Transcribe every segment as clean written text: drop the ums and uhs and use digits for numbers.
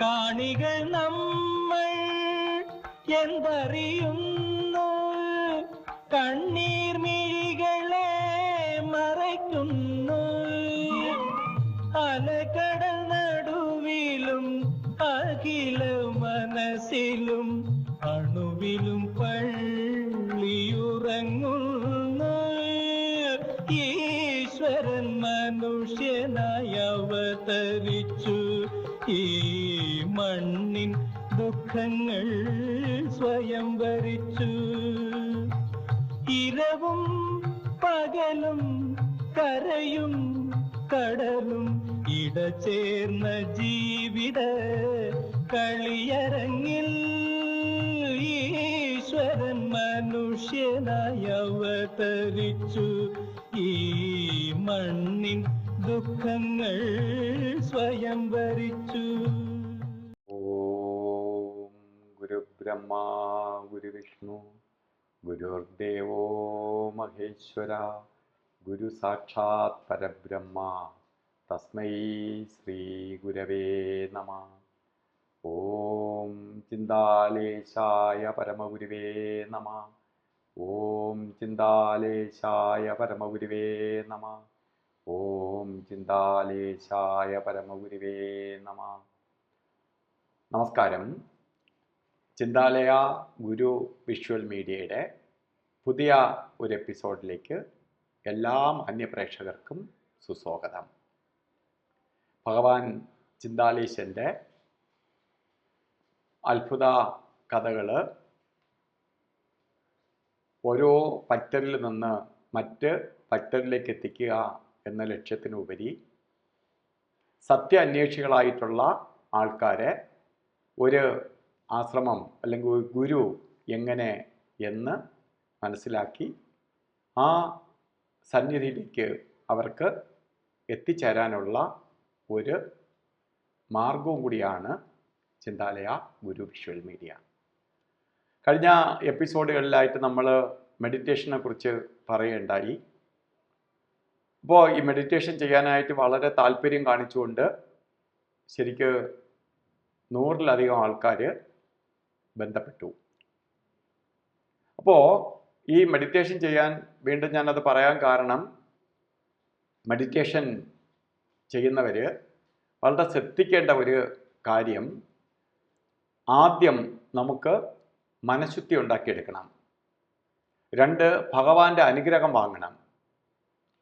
കാണികൾ നമ്മൾ എന്തറിയുന്നു, കണ്ണീർ മിഴികളെ മറയ്ക്കുന്നു. അലകടൽ നടുവിലും അഖില മനസ്സിലും അണുവിലും പള്ളിയുറങ്ങുന്നു. ഈശ്വരൻ മനുഷ്യനായി അവതരിച്ചു, ഈ മണ്ണിൻ ദുഃഖങ്ങൾ സ്വയം ഭരിച്ചു. ഇരവും പകലും കരയും കടലും ഇടചേർന്ന ജീവിത കളിയരങ്ങിൽ ഈശ്വരൻ മനുഷ്യനായി അവതരിച്ചു, ഈ മണ്ണിൻ ദുഃഖങ്ങൾ സ്വയം ഭരിച്ചു. ഓം ഗുരുബ്രഹ്മ ഗുരുവിഷ്ണു ഗുരുർദേവോ മഹേശ്വര ഗുരു സാക്ഷാത് പരബ്രഹ്മ തസ്മൈ ശ്രീ ഗുരവേ നമഃ. ഓം ചിന്താലേശായ പരമഗുരുവേ നമഃ. ഓം ചിന്താലേശായ പരമഗുരുവേ നമഃ. ഓം ചിന്താലേശായ പരമഗുരുവേ നമഃ. നമസ്കാരം. ചിന്താലയ ഗുരു വിഷ്വൽ മീഡിയയുടെ പുതിയ ഒരു എപ്പിസോഡിലേക്ക് എല്ലാ മാന്യപ്രേക്ഷകർക്കും സുസ്വാഗതം. ഭഗവാൻ ചിന്താലീശൻ്റെ അത്ഭുത കഥകൾ ഓരോ ഭക്തരിൽ നിന്ന് മറ്റ് ഭക്തരിലേക്ക് എത്തിക്കുക എന്ന ലക്ഷ്യത്തിനുപരി സത്യ അന്വേഷികളായിട്ടുള്ള ആൾക്കാരെ ഒരു ആശ്രമം അല്ലെങ്കിൽ ഒരു ഗുരു എങ്ങനെ എന്ന് മനസ്സിലാക്കി ആ സന്നിധിയിലേക്ക് അവർക്ക് എത്തിച്ചേരാനുള്ള ഒരു മാർഗവും കൂടിയാണ് ചിന്താലയ ഗുരു വിഷ്വൽ മീഡിയ. കഴിഞ്ഞ എപ്പിസോഡുകളിലായിട്ട് നമ്മൾ മെഡിറ്റേഷനെ കുറിച്ച് പറയുകയുണ്ടായി. അപ്പോൾ ഈ മെഡിറ്റേഷൻ ചെയ്യാനായിട്ട് വളരെ താല്പര്യം കാണിച്ചുകൊണ്ട് ശരിക്ക് 100-ലധികം ആൾക്കാർ ബന്ധപ്പെട്ടു. അപ്പോൾ ഈ മെഡിറ്റേഷൻ ചെയ്യാൻ വീണ്ടും ഞാനത് പറയാൻ കാരണം, മെഡിറ്റേഷൻ ചെയ്യുന്നവർ വളരെ ശ്രദ്ധിക്കേണ്ട ഒരു കാര്യം, ആദ്യം നമുക്ക് മനഃശുദ്ധി ഉണ്ടാക്കിയെടുക്കണം. 2, ഭഗവാന്റെ അനുഗ്രഹം വാങ്ങണം.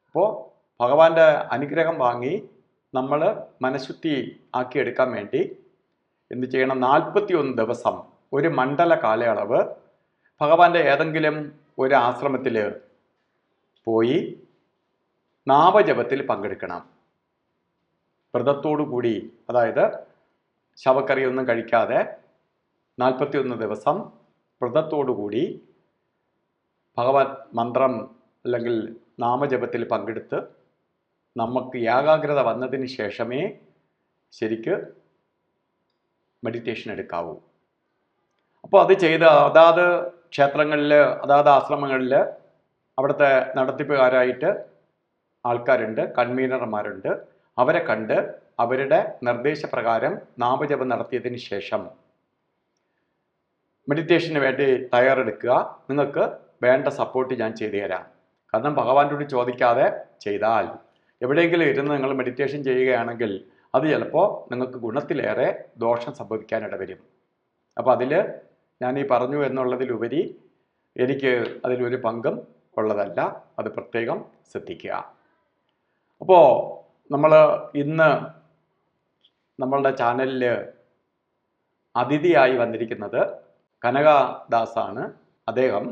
അപ്പോൾ ഭഗവാന്റെ അനുഗ്രഹം വാങ്ങി നമ്മൾ മനഃശുദ്ധി ആക്കിയെടുക്കാൻ വേണ്ടി എന്ത് ചെയ്യണം? 41 ദിവസം, ഒരു മണ്ഡല കാലയളവ് ഭഗവാന്റെ ഏതെങ്കിലും ഒരു ആശ്രമത്തിൽ പോയി നാമജപത്തിൽ പങ്കെടുക്കണം. വ്രതത്തോടു കൂടി, അതായത് ശവക്കറിയൊന്നും കഴിക്കാതെ 41 ദിവസം വ്രതത്തോടു കൂടി ഭഗവത് മന്ത്രം അല്ലെങ്കിൽ നാമജപത്തിൽ പങ്കെടുത്ത് നമുക്ക് ഏകാഗ്രത വന്നതിന് ശേഷമേ ശരിക്ക് മെഡിറ്റേഷൻ എടുക്കാവൂ. അപ്പോൾ അത് ചെയ്ത് അതാത് ക്ഷേത്രങ്ങളിൽ, അതാത് ആശ്രമങ്ങളിൽ അവിടുത്തെ നടത്തിപ്പുകാരായിട്ട് ആൾക്കാരുണ്ട്, കൺവീനർമാരുണ്ട്. അവരെ കണ്ട് അവരുടെ നിർദ്ദേശപ്രകാരം നാമജപം നടത്തിയതിന് ശേഷം മെഡിറ്റേഷന് വേണ്ടി തയ്യാറെടുക്കുക. നിങ്ങൾക്ക് വേണ്ട സപ്പോർട്ട് ഞാൻ ചെയ്തു തരാം. കാരണം ഭഗവാനോട് ചോദിക്കാതെ ചെയ്താൽ, എവിടെയെങ്കിലും ഇരുന്ന് നിങ്ങൾ മെഡിറ്റേഷൻ ചെയ്യുകയാണെങ്കിൽ അത് ചിലപ്പോൾ നിങ്ങൾക്ക് ഗുണത്തിലേറെ ദോഷം സംഭവിക്കാനിട വരും. അപ്പോൾ അതിൽ ഞാൻ ഈ പറഞ്ഞു എന്നുള്ളതിലുപരി എനിക്ക് അതിലൊരു പങ്കും ഉള്ളതല്ല. അത് പ്രത്യേകം ശ്രദ്ധിക്കുക. അപ്പോൾ നമ്മൾ ഇന്ന് നമ്മളുടെ ചാനലിൽ അതിഥിയായി വന്നിരിക്കുന്നത് കനകദാസാണ്. അദ്ദേഹം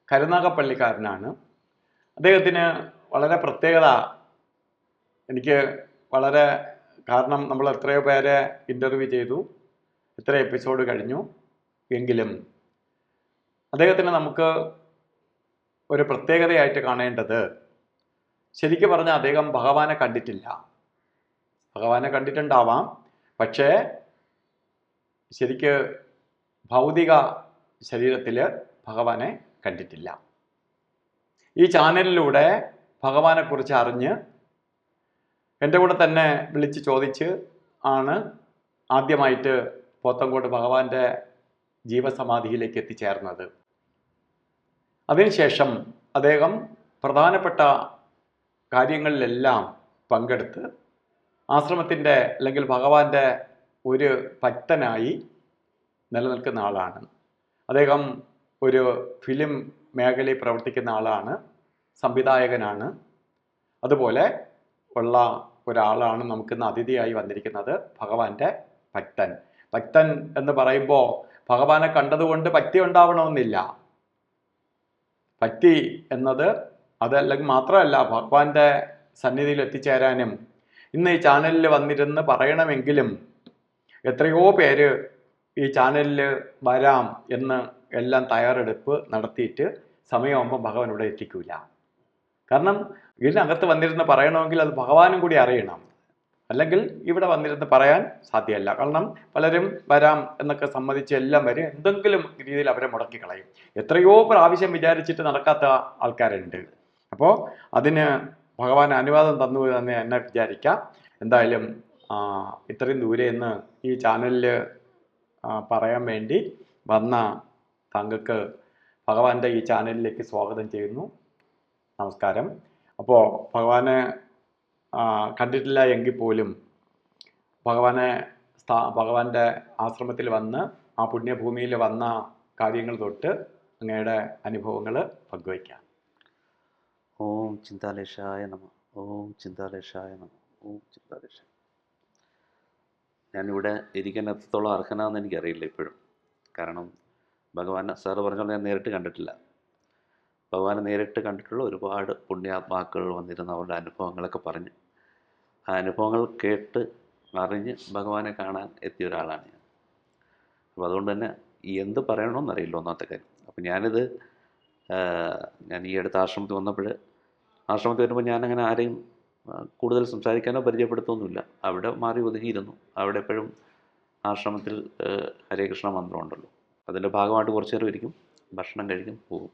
കരുനാഗപ്പള്ളിക്കാരനാണ്. അദ്ദേഹത്തിന് വളരെ പ്രത്യേകത എനിക്ക് വളരെ, കാരണം നമ്മൾ എത്രയോ പേരെ ഇൻ്റർവ്യൂ ചെയ്തു, എത്ര എപ്പിസോഡ് കഴിഞ്ഞു, എങ്കിലും അദ്ദേഹത്തിന് നമുക്ക് ഒരു പ്രത്യേകതയായിട്ട് കാണേണ്ടത്, ശരിക്കും പറഞ്ഞാൽ അദ്ദേഹം ഭഗവാനെ കണ്ടിട്ടില്ല. ഭഗവാനെ കണ്ടിട്ടുണ്ടാവാം, പക്ഷേ ശരിക്ക് ഭൗതിക ശരീരത്തിൽ ഭഗവാനെ കണ്ടിട്ടില്ല. ഈ ചാനലിലൂടെ ഭഗവാനെക്കുറിച്ച് അറിഞ്ഞ് എൻ്റെ കൂടെ തന്നെ വിളിച്ച് ചോദിച്ച് ആണ് ആദ്യമായിട്ട് പോത്തങ്കോട് ഭഗവാന്റെ ജീവസമാധിയിലേക്ക് എത്തിച്ചേർന്നത്. അതിനുശേഷം അദ്ദേഹം പ്രധാനപ്പെട്ട കാര്യങ്ങളിലെല്ലാം പങ്കെടുത്ത് ആശ്രമത്തിൻ്റെ അല്ലെങ്കിൽ ഭഗവാന്റെ ഒരു ഭക്തനായി നിലനിൽക്കുന്ന ആളാണ്. അദ്ദേഹം ഒരു ഫിലിം മേഖലയിൽ പ്രവർത്തിക്കുന്ന ആളാണ്, സംവിധായകനാണ്. അതുപോലെ ഉള്ള ഒരാളാണ് നമുക്കിന്ന് അതിഥിയായി വന്നിരിക്കുന്നത്, ഭഗവാന്റെ ഭക്തൻ. ഭക്തൻ എന്ന് പറയുമ്പോൾ ഭഗവാനെ കണ്ടതുകൊണ്ട് ഭക്തി ഉണ്ടാവണമെന്നില്ല. ഭക്തി എന്നത് അതല്ലെങ്കിൽ മാത്രമല്ല, ഭഗവാന്റെ സന്നിധിയിൽ എത്തിച്ചേരാനും ഇന്ന് ഈ ചാനലിൽ വന്നിരുന്ന് പറയണമെങ്കിലും എത്രയോ പേര് ഈ ചാനലിൽ വരാം എന്ന് എല്ലാം തയ്യാറെടുപ്പ് നടത്തിയിട്ട് സമയമാകുമ്പോൾ ഭഗവാൻ ഇവിടെ എത്തിക്കൂല. കാരണം ഇതിനകത്ത് വന്നിരുന്ന് പറയണമെങ്കിൽ അത് ഭഗവാനും കൂടി അറിയണം, അല്ലെങ്കിൽ ഇവിടെ വന്നിരുന്ന് പറയാൻ സാധ്യമല്ല. കാരണം പലരും വരാം എന്നൊക്കെ സമ്മതിച്ച് എല്ലാം വരും, എന്തെങ്കിലും രീതിയിൽ അവരെ മുടക്കിക്കളയും. എത്രയോ പ്രാവശ്യം വിചാരിച്ചിട്ട് നടക്കാത്ത ആൾക്കാരുണ്ട്. അപ്പോൾ അതിന് ഭഗവാൻ അനുവാദം തന്നു എന്ന് എന്നെ വിചാരിക്കാം. എന്തായാലും ഇത്രയും ദൂരെ നിന്ന് ഈ ചാനലിൽ പറയാൻ വേണ്ടി വന്ന താങ്കൾക്ക് ഭഗവാന്റെ ഈ ചാനലിലേക്ക് സ്വാഗതം ചെയ്യുന്നു. നമസ്കാരം. അപ്പോൾ ഭഗവാനെ കണ്ടിട്ടില്ല എങ്കിൽ പോലും ഭഗവാന്റെ ആശ്രമത്തിൽ വന്ന് ആ പുണ്യഭൂമിയിൽ വന്ന കാര്യങ്ങൾ തൊട്ട് അങ്ങയുടെ അനുഭവങ്ങൾ പങ്കുവയ്ക്കാം. ഓം ചിന്താലേശായ നമ. ഓം ചിന്താലേശായ നമ. ഓം ചിന്താലേശ. ഞാനിവിടെ ഇരിക്കാൻ എത്രത്തോളം അർഹനാണെന്ന് എനിക്കറിയില്ല ഇപ്പോഴും. കാരണം ഭഗവാനെ സാറ് പറഞ്ഞോളൂ, ഞാൻ നേരിട്ട് കണ്ടിട്ടില്ല. ഭഗവാനെ നേരിട്ട് കണ്ടിട്ടുള്ള ഒരുപാട് പുണ്യാത്മാക്കൾ വന്നിരുന്ന അവരുടെ അനുഭവങ്ങളൊക്കെ പറഞ്ഞ് ആ അനുഭവങ്ങൾ കേട്ട് അറിഞ്ഞ് ഭഗവാനെ കാണാൻ എത്തിയ ഒരാളാണ് ഞാൻ. അപ്പോൾ അതുകൊണ്ട് തന്നെ എന്ത് പറയണമെന്നറിയില്ല ഒന്നാമത്തെ കാര്യം. അപ്പോൾ ഞാൻ ഈ അടുത്ത ആശ്രമത്തിൽ വന്നപ്പോൾ, ആശ്രമത്തിൽ വരുമ്പോൾ ഞാനങ്ങനെ ആരെയും കൂടുതൽ സംസാരിക്കാനോ പരിചയപ്പെടുത്തൊന്നുമില്ല. അവിടെ മാറി ഒതുങ്ങിയിരുന്നു. അവിടെ എപ്പോഴും ആശ്രമത്തിൽ ഹരേ കൃഷ്ണ മന്ത്രം ഉണ്ടല്ലോ, അതിൻ്റെ ഭാഗമായിട്ട് കുറച്ച് നേരം ഇരിക്കും, ഭക്ഷണം കഴിക്കും, പോകും.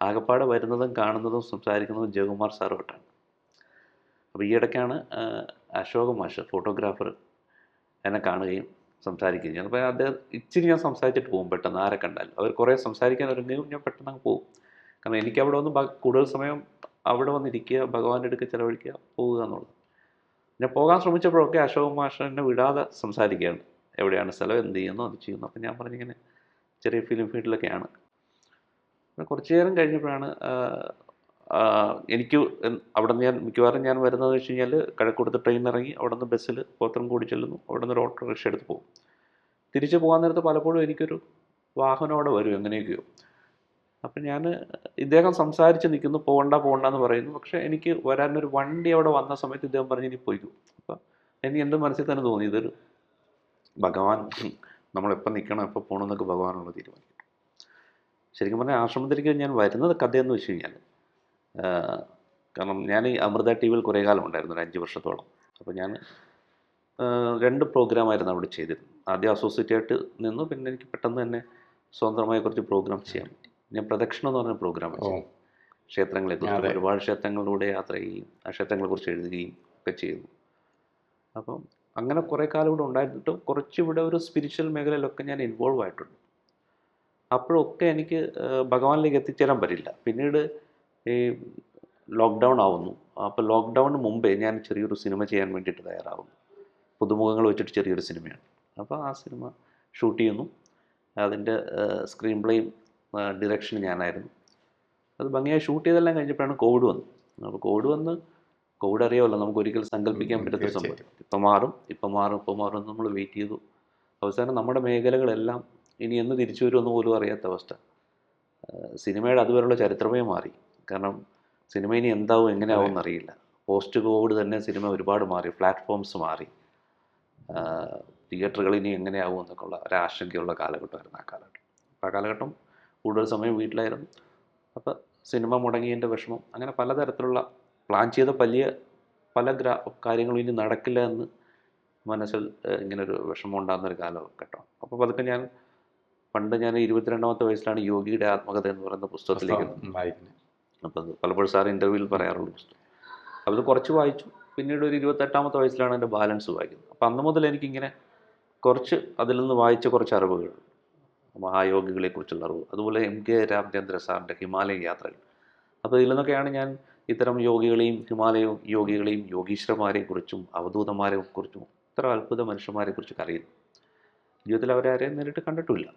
ആകപ്പാടെ വരുന്നതും കാണുന്നതും സംസാരിക്കുന്നതും ജയകുമാർ സാറുമായിട്ടാണ്. അപ്പോൾ ഈ ഇടയ്ക്കാണ് അശോക് മാഷ്, ഫോട്ടോഗ്രാഫർ, എന്നെ കാണുകയും സംസാരിക്കുകയും ചെയ്യും. അപ്പോൾ അദ്ദേഹം ഇച്ചിരി ഞാൻ സംസാരിച്ചിട്ട് പോകും. പെട്ടെന്ന് ആരെ കണ്ടാലും അവർ കുറേ സംസാരിക്കാൻ ഒരുങ്ങുകയും ഞാൻ പെട്ടെന്ന് അങ്ങ് പോകും. കാരണം എനിക്ക് അവിടെ വന്ന് കൂടുതൽ സമയം അവിടെ വന്നിരിക്കുക, ഭഗവാന്റെ അടുക്ക് ചിലവഴിക്കുക, പോവുക എന്നുള്ളത്. ഞാൻ പോകാൻ ശ്രമിച്ചപ്പോഴൊക്കെ അശോക് മാഷ് എന്നെ വിടാതെ സംസാരിക്കുകയാണ്. എവിടെയാണ് സ്ഥലം, എന്ത് ചെയ്യുന്നു, അത് ചെയ്യുന്നു. അപ്പം ഞാൻ പറഞ്ഞിങ്ങനെ ചെറിയ ഫിലിം ഫീൽഡിലൊക്കെയാണ്. കുറച്ച് നേരം കഴിഞ്ഞപ്പോഴാണ് എനിക്ക് അവിടെ നിന്ന് മിക്കവാറും ഞാൻ വരുന്നതെന്ന് വെച്ച് കഴിഞ്ഞാൽ കഴക്കൂടത്ത് ട്രെയിൻ ഇറങ്ങി അവിടെ നിന്ന് ബസ്സിൽ പോത്തൻകോട് ചെല്ലുന്നു, അവിടെ നിന്ന് ഒരു ഓട്ടോറിക്ഷ എടുത്ത് പോകും. തിരിച്ച് പോകാൻ നേരത്ത് പലപ്പോഴും എനിക്കൊരു വാഹനം അവിടെ വരും, എങ്ങനെയൊക്കെയോ. അപ്പം ഞാൻ ഇദ്ദേഹം സംസാരിച്ച് നിൽക്കുന്നു, പോകണ്ടെന്ന് പറയുന്നു. പക്ഷേ എനിക്ക് വരാനൊരു വണ്ടി അവിടെ വന്ന സമയത്ത് ഇദ്ദേഹം പറഞ്ഞ് ഇനി പോയിക്കും. അപ്പം എനിക്ക് എൻ്റെ മനസ്സിൽ തന്നെ തോന്നി, ഇതൊരു ഭഗവാൻ നമ്മളെപ്പോൾ നിൽക്കണം, എപ്പോൾ പോകണം എന്നൊക്കെ ഭഗവാനുള്ള തീരുമാനിക്കും. ശരിക്കും പറഞ്ഞാൽ ആശ്രമത്തിലേക്ക് ഞാൻ വരുന്നത് കഥയെന്ന് വെച്ച് കഴിഞ്ഞാൽ, കാരണം ഞാൻ ഈ അമൃത ടി വിയിൽ കുറേ കാലം ഉണ്ടായിരുന്നു, ഒരു 5 വർഷത്തോളം. അപ്പോൾ ഞാൻ 2 പ്രോഗ്രാമായിരുന്നു അവിടെ ചെയ്തിരുന്നത്. ആദ്യം അസോസിയേറ്റ് ആയിട്ട് നിന്നു, പിന്നെ എനിക്ക് പെട്ടെന്ന് തന്നെ സ്വതന്ത്രമായ കുറച്ച് പ്രോഗ്രാം ചെയ്യാൻ പറ്റി. ഞാൻ പ്രദക്ഷിണം എന്ന് പറഞ്ഞ പ്രോഗ്രാം ചെയ്തു. ക്ഷേത്രങ്ങളെക്കുറിച്ച് ഒരുപാട് ക്ഷേത്രങ്ങളിലൂടെ യാത്ര ചെയ്യുകയും ആ ക്ഷേത്രങ്ങളെക്കുറിച്ച് എഴുതുകയും ഒക്കെ ചെയ്യുന്നു. അപ്പം അങ്ങനെ കുറേ കാലം ഇവിടെ ഉണ്ടായിരുന്നിട്ടും കുറച്ചിവിടെ ഒരു സ്പിരിച്വൽ മേഖലയിലൊക്കെ ഞാൻ ഇൻവോൾവ് ആയിട്ടുണ്ട്. അപ്പോഴൊക്കെ എനിക്ക് ഭഗവാനിലേക്ക് എത്തിച്ചേരാൻ പറ്റില്ല. പിന്നീട് ഈ ലോക്ക്ഡൗൺ ആവുന്നു. അപ്പോൾ ലോക്ക്ഡൗണിന് മുമ്പേ ഞാൻ ചെറിയൊരു സിനിമ ചെയ്യാൻ വേണ്ടിയിട്ട് തയ്യാറാവുന്നു. പുതുമുഖങ്ങൾ വെച്ചിട്ട് ചെറിയൊരു സിനിമയാണ്. അപ്പോൾ ആ സിനിമ ഷൂട്ട് ചെയ്യുന്നു. അതിൻ്റെ സ്ക്രീൻ പ്ലേയും ഡിറക്ഷനും ഞാനായിരുന്നു. അത് ഭംഗിയായി ഷൂട്ട് ചെയ്തെല്ലാം കഴിഞ്ഞപ്പോഴാണ് കോവിഡ് വന്നു. അപ്പോൾ കോവിഡ് അറിയാമല്ലോ, നമുക്ക് ഒരിക്കലും സങ്കല്പിക്കാൻ പറ്റാത്ത സംഭവം. ഇപ്പം മാറും നമ്മൾ വെയിറ്റ് ചെയ്തു. അവസാനം നമ്മുടെ മേഖലകളെല്ലാം ഇനി എന്ന് തിരിച്ചു വരുമെന്ന് പോലും അറിയാത്ത അവസ്ഥ. സിനിമയുടെ അതുവരെയുള്ള ചരിത്രമേ മാറി. കാരണം സിനിമ ഇനി എന്താവും എങ്ങനെയാവും എന്നറിയില്ല. പോസ്റ്റ് കോവിഡ് തന്നെ സിനിമ ഒരുപാട് മാറി, പ്ലാറ്റ്ഫോംസ് മാറി, തിയേറ്ററുകൾ ഇനി എങ്ങനെയാവും എന്നൊക്കെ ഉള്ള ഒരാശങ്കയുള്ള കാലഘട്ടമായിരുന്നു ആ കാലഘട്ടം. അപ്പോൾ ആ കാലഘട്ടം കൂടുതൽ സമയം വീട്ടിലായിരുന്നു. അപ്പോൾ സിനിമ മുടങ്ങിയതിൻ്റെ വിഷമം, അങ്ങനെ പലതരത്തിലുള്ള പ്ലാൻ ചെയ്ത പല കാര്യങ്ങളും ഇനി നടക്കില്ല എന്ന് മനസ്സിൽ ഇങ്ങനൊരു വിഷമം ഉണ്ടാകുന്നൊരു കാലഘട്ടം. അപ്പോൾ പതുക്കെ ഞാൻ 22ാമത്തെ വയസ്സിലാണ് യോഗിയുടെ ആത്മകഥ എന്ന് പറയുന്ന പുസ്തകത്തിലേക്ക് വായിക്കുന്നത്. അപ്പോൾ അത് പലപ്പോഴും സാർ ഇൻ്റർവ്യൂവിൽ പറയാറുള്ള പുസ്തകം. അപ്പോൾ അത് കുറച്ച് വായിച്ചു. പിന്നീട് ഒരു 28ാമത്തെ വയസ്സിലാണ് എൻ്റെ ബാലൻസ് വായിക്കുന്നത്. അപ്പോൾ അന്ന് മുതൽ എനിക്കിങ്ങനെ കുറച്ച് അതിൽ നിന്ന് വായിച്ച കുറച്ച് അറിവുകൾ, മഹായോഗികളെക്കുറിച്ചുള്ള അറിവ്, അതുപോലെ MK രാമചന്ദ്ര സാറിൻ്റെ ഹിമാലയൻ യാത്രകൾ. അപ്പോൾ ഇതിൽ നിന്നൊക്കെയാണ് ഞാൻ ഇത്തരം യോഗികളെയും ഹിമാലയ യോഗികളെയും യോഗീശ്വരന്മാരെയും കുറിച്ചും അവധൂതന്മാരെ കുറിച്ചും ഇത്ര അത്ഭുത മനുഷ്യന്മാരെ കുറിച്ചൊക്കെ അറിയുന്നു. ജീവിതത്തിൽ അവരാരെയും നേരിട്ട് കണ്ടിട്ടുമില്ല.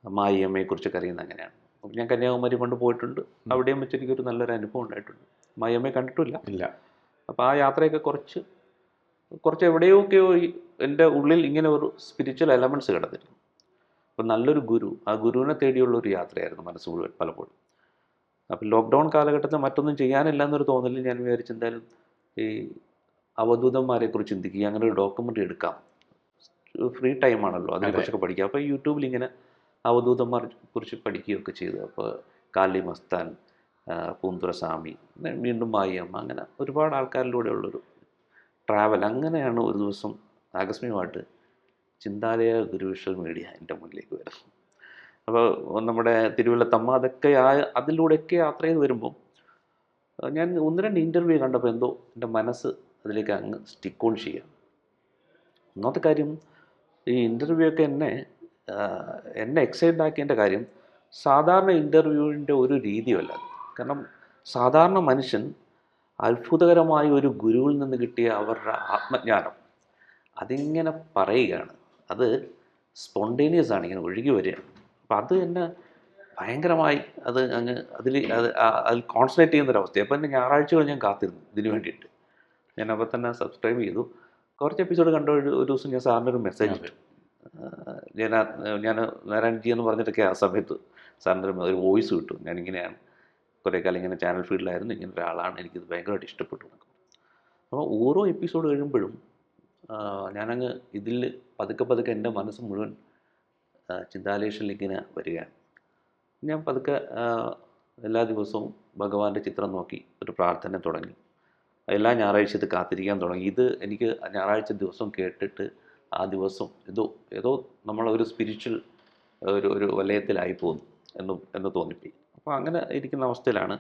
മായിയമ്മയെക്കുറിച്ചൊക്കെ അറിയുന്നത് അങ്ങനെയാണ്. അപ്പോൾ ഞാൻ കന്യാകുമാരി കൊണ്ട് പോയിട്ടുണ്ട്. അവിടെയും വെച്ച് എനിക്കൊരു നല്ലൊരു അനുഭവം ഉണ്ടായിട്ടുണ്ട്. മായിയമ്മയെ കണ്ടിട്ടില്ല. ഇല്ല. അപ്പോൾ ആ യാത്രയൊക്കെ കുറച്ച് എവിടെയൊക്കെയോ എൻ്റെ ഉള്ളിൽ ഇങ്ങനെ ഒരു സ്പിരിച്വൽ എലമെൻറ്റ്സ് കിടന്നിരുന്നു. അപ്പോൾ നല്ലൊരു ഗുരു, ആ ഗുരുവിനെ തേടിയുള്ള ഒരു യാത്രയായിരുന്നു മനസ്സ് മുഴുവൻ പലപ്പോഴും. അപ്പോൾ ലോക്ക്ഡൗൺ കാലഘട്ടത്തിൽ മറ്റൊന്നും ചെയ്യാനില്ല എന്നൊരു തോന്നലിൽ ഞാൻ വിചാരിച്ചു എന്തായാലും ഈ അവധൂതന്മാരെക്കുറിച്ച് ചിന്തിക്കുക, അങ്ങനെ ഒരു ഡോക്യുമെൻ്ററി എടുക്കാം. ഫ്രീ ടൈമാണല്ലോ, അതിനെക്കുറിച്ചൊക്കെ പഠിക്കുക. അപ്പോൾ യൂട്യൂബിൽ ഇങ്ങനെ അവധൂതന്മാരെ കുറിച്ച് പഠിക്കുകയൊക്കെ ചെയ്തു. അപ്പോൾ കാലി മസ്താൻ, പൂന്തുറസ്വാമി, വീണ്ടും മായിയമ്മ, അങ്ങനെ ഒരുപാട് ആൾക്കാരിലൂടെയുള്ളൊരു ട്രാവൽ. അങ്ങനെയാണ് ഒരു ദിവസം ആകസ്മികമായിട്ട് ചിന്താലയ ഗുരുവിഷ്വൽ മീഡിയ എൻ്റെ മുന്നിലേക്ക് വരുന്നത്. അപ്പോൾ നമ്മുടെ തിരുവല്ലത്തമ്മ അതൊക്കെ അതിലൂടെയൊക്കെ യാത്ര ചെയ്ത് വരുമ്പം ഞാൻ 1-2 ഇൻ്റർവ്യൂ കണ്ടപ്പോൾ എന്തോ എൻ്റെ മനസ്സ് അതിലേക്ക് അങ്ങ് സ്റ്റിക്ക് ഓൺ ചെയ്യുക. ഒന്നാമത്തെ കാര്യം, ഈ ഇൻ്റർവ്യൂ ഒക്കെ എന്നെ എക്സൈറ്റഡ് ആക്കിയതിൻ്റെ കാര്യം സാധാരണ ഇൻ്റർവ്യൂവിൻ്റെ ഒരു രീതിയല്ല. കാരണം സാധാരണ മനുഷ്യൻ അത്ഭുതകരമായ ഒരു ഗുരുവിൽ നിന്ന് കിട്ടിയ അവരുടെ ആത്മജ്ഞാനം അതിങ്ങനെ പറയുകയാണ്. അത് സ്പോണ്ടേനിയസ് ആണ്, ഇങ്ങനെ ഒഴുകി വരികയാണ്. അപ്പം അത് എന്നെ ഭയങ്കരമായി അതിൽ കോൺസെൻട്രേറ്റ് ചെയ്യുന്നൊരവസ്ഥ. അപ്പോൾ എൻ്റെ ഞായറാഴ്ചകൾ ഞാൻ കാത്തിരുന്നു ഇതിന് വേണ്ടിയിട്ട്. ഞാൻ അപ്പോൾ തന്നെ സബ്സ്ക്രൈബ് ചെയ്തു. കുറച്ച് എപ്പിസോഡ് കണ്ട ഒരു ദിവസം ഞാൻ സാറിൻ്റെ ഒരു മെസ്സേജ് ഇട്ടു. ഞാൻ നാരായൺജി എന്ന് പറഞ്ഞിട്ടൊക്കെ ആ സമയത്ത് സാറിൻ്റെ ഒരു വോയിസ് കിട്ടും. ഞാനിങ്ങനെയാണ്, കുറേ കാലം ഇങ്ങനെ ചാനൽ ഫീൽഡിലായിരുന്നു, ഇങ്ങനെ ഒരാളാണ്, എനിക്കിത് ഭയങ്കരമായിട്ട് ഇഷ്ടപ്പെട്ടു. അപ്പോൾ ഓരോ എപ്പിസോഡ് കഴിയുമ്പോഴും ഞാനങ്ങ് ഇതിൽ പതുക്കെ എൻ്റെ മനസ്സ് മുഴുവൻ ചിന്താലേഷനിലിങ്ങനെ വരികയാണ്. ഞാൻ പതുക്കെ എല്ലാ ദിവസവും ഭഗവാന്റെ ചിത്രം നോക്കി ഒരു പ്രാർത്ഥന തുടങ്ങി. എല്ലാ ഞായറാഴ്ച ഇത് കാത്തിരിക്കാൻ തുടങ്ങി. ഇത് എനിക്ക് ഞായറാഴ്ച ദിവസം കേട്ടിട്ട് ആ ദിവസം ഏതോ നമ്മളൊരു സ്പിരിച്വൽ ഒരു വലയത്തിലായി പോകുന്നു എന്ന് തോന്നിപ്പോയി. അപ്പോൾ അങ്ങനെ ഇരിക്കുന്ന അവസ്ഥയിലാണ്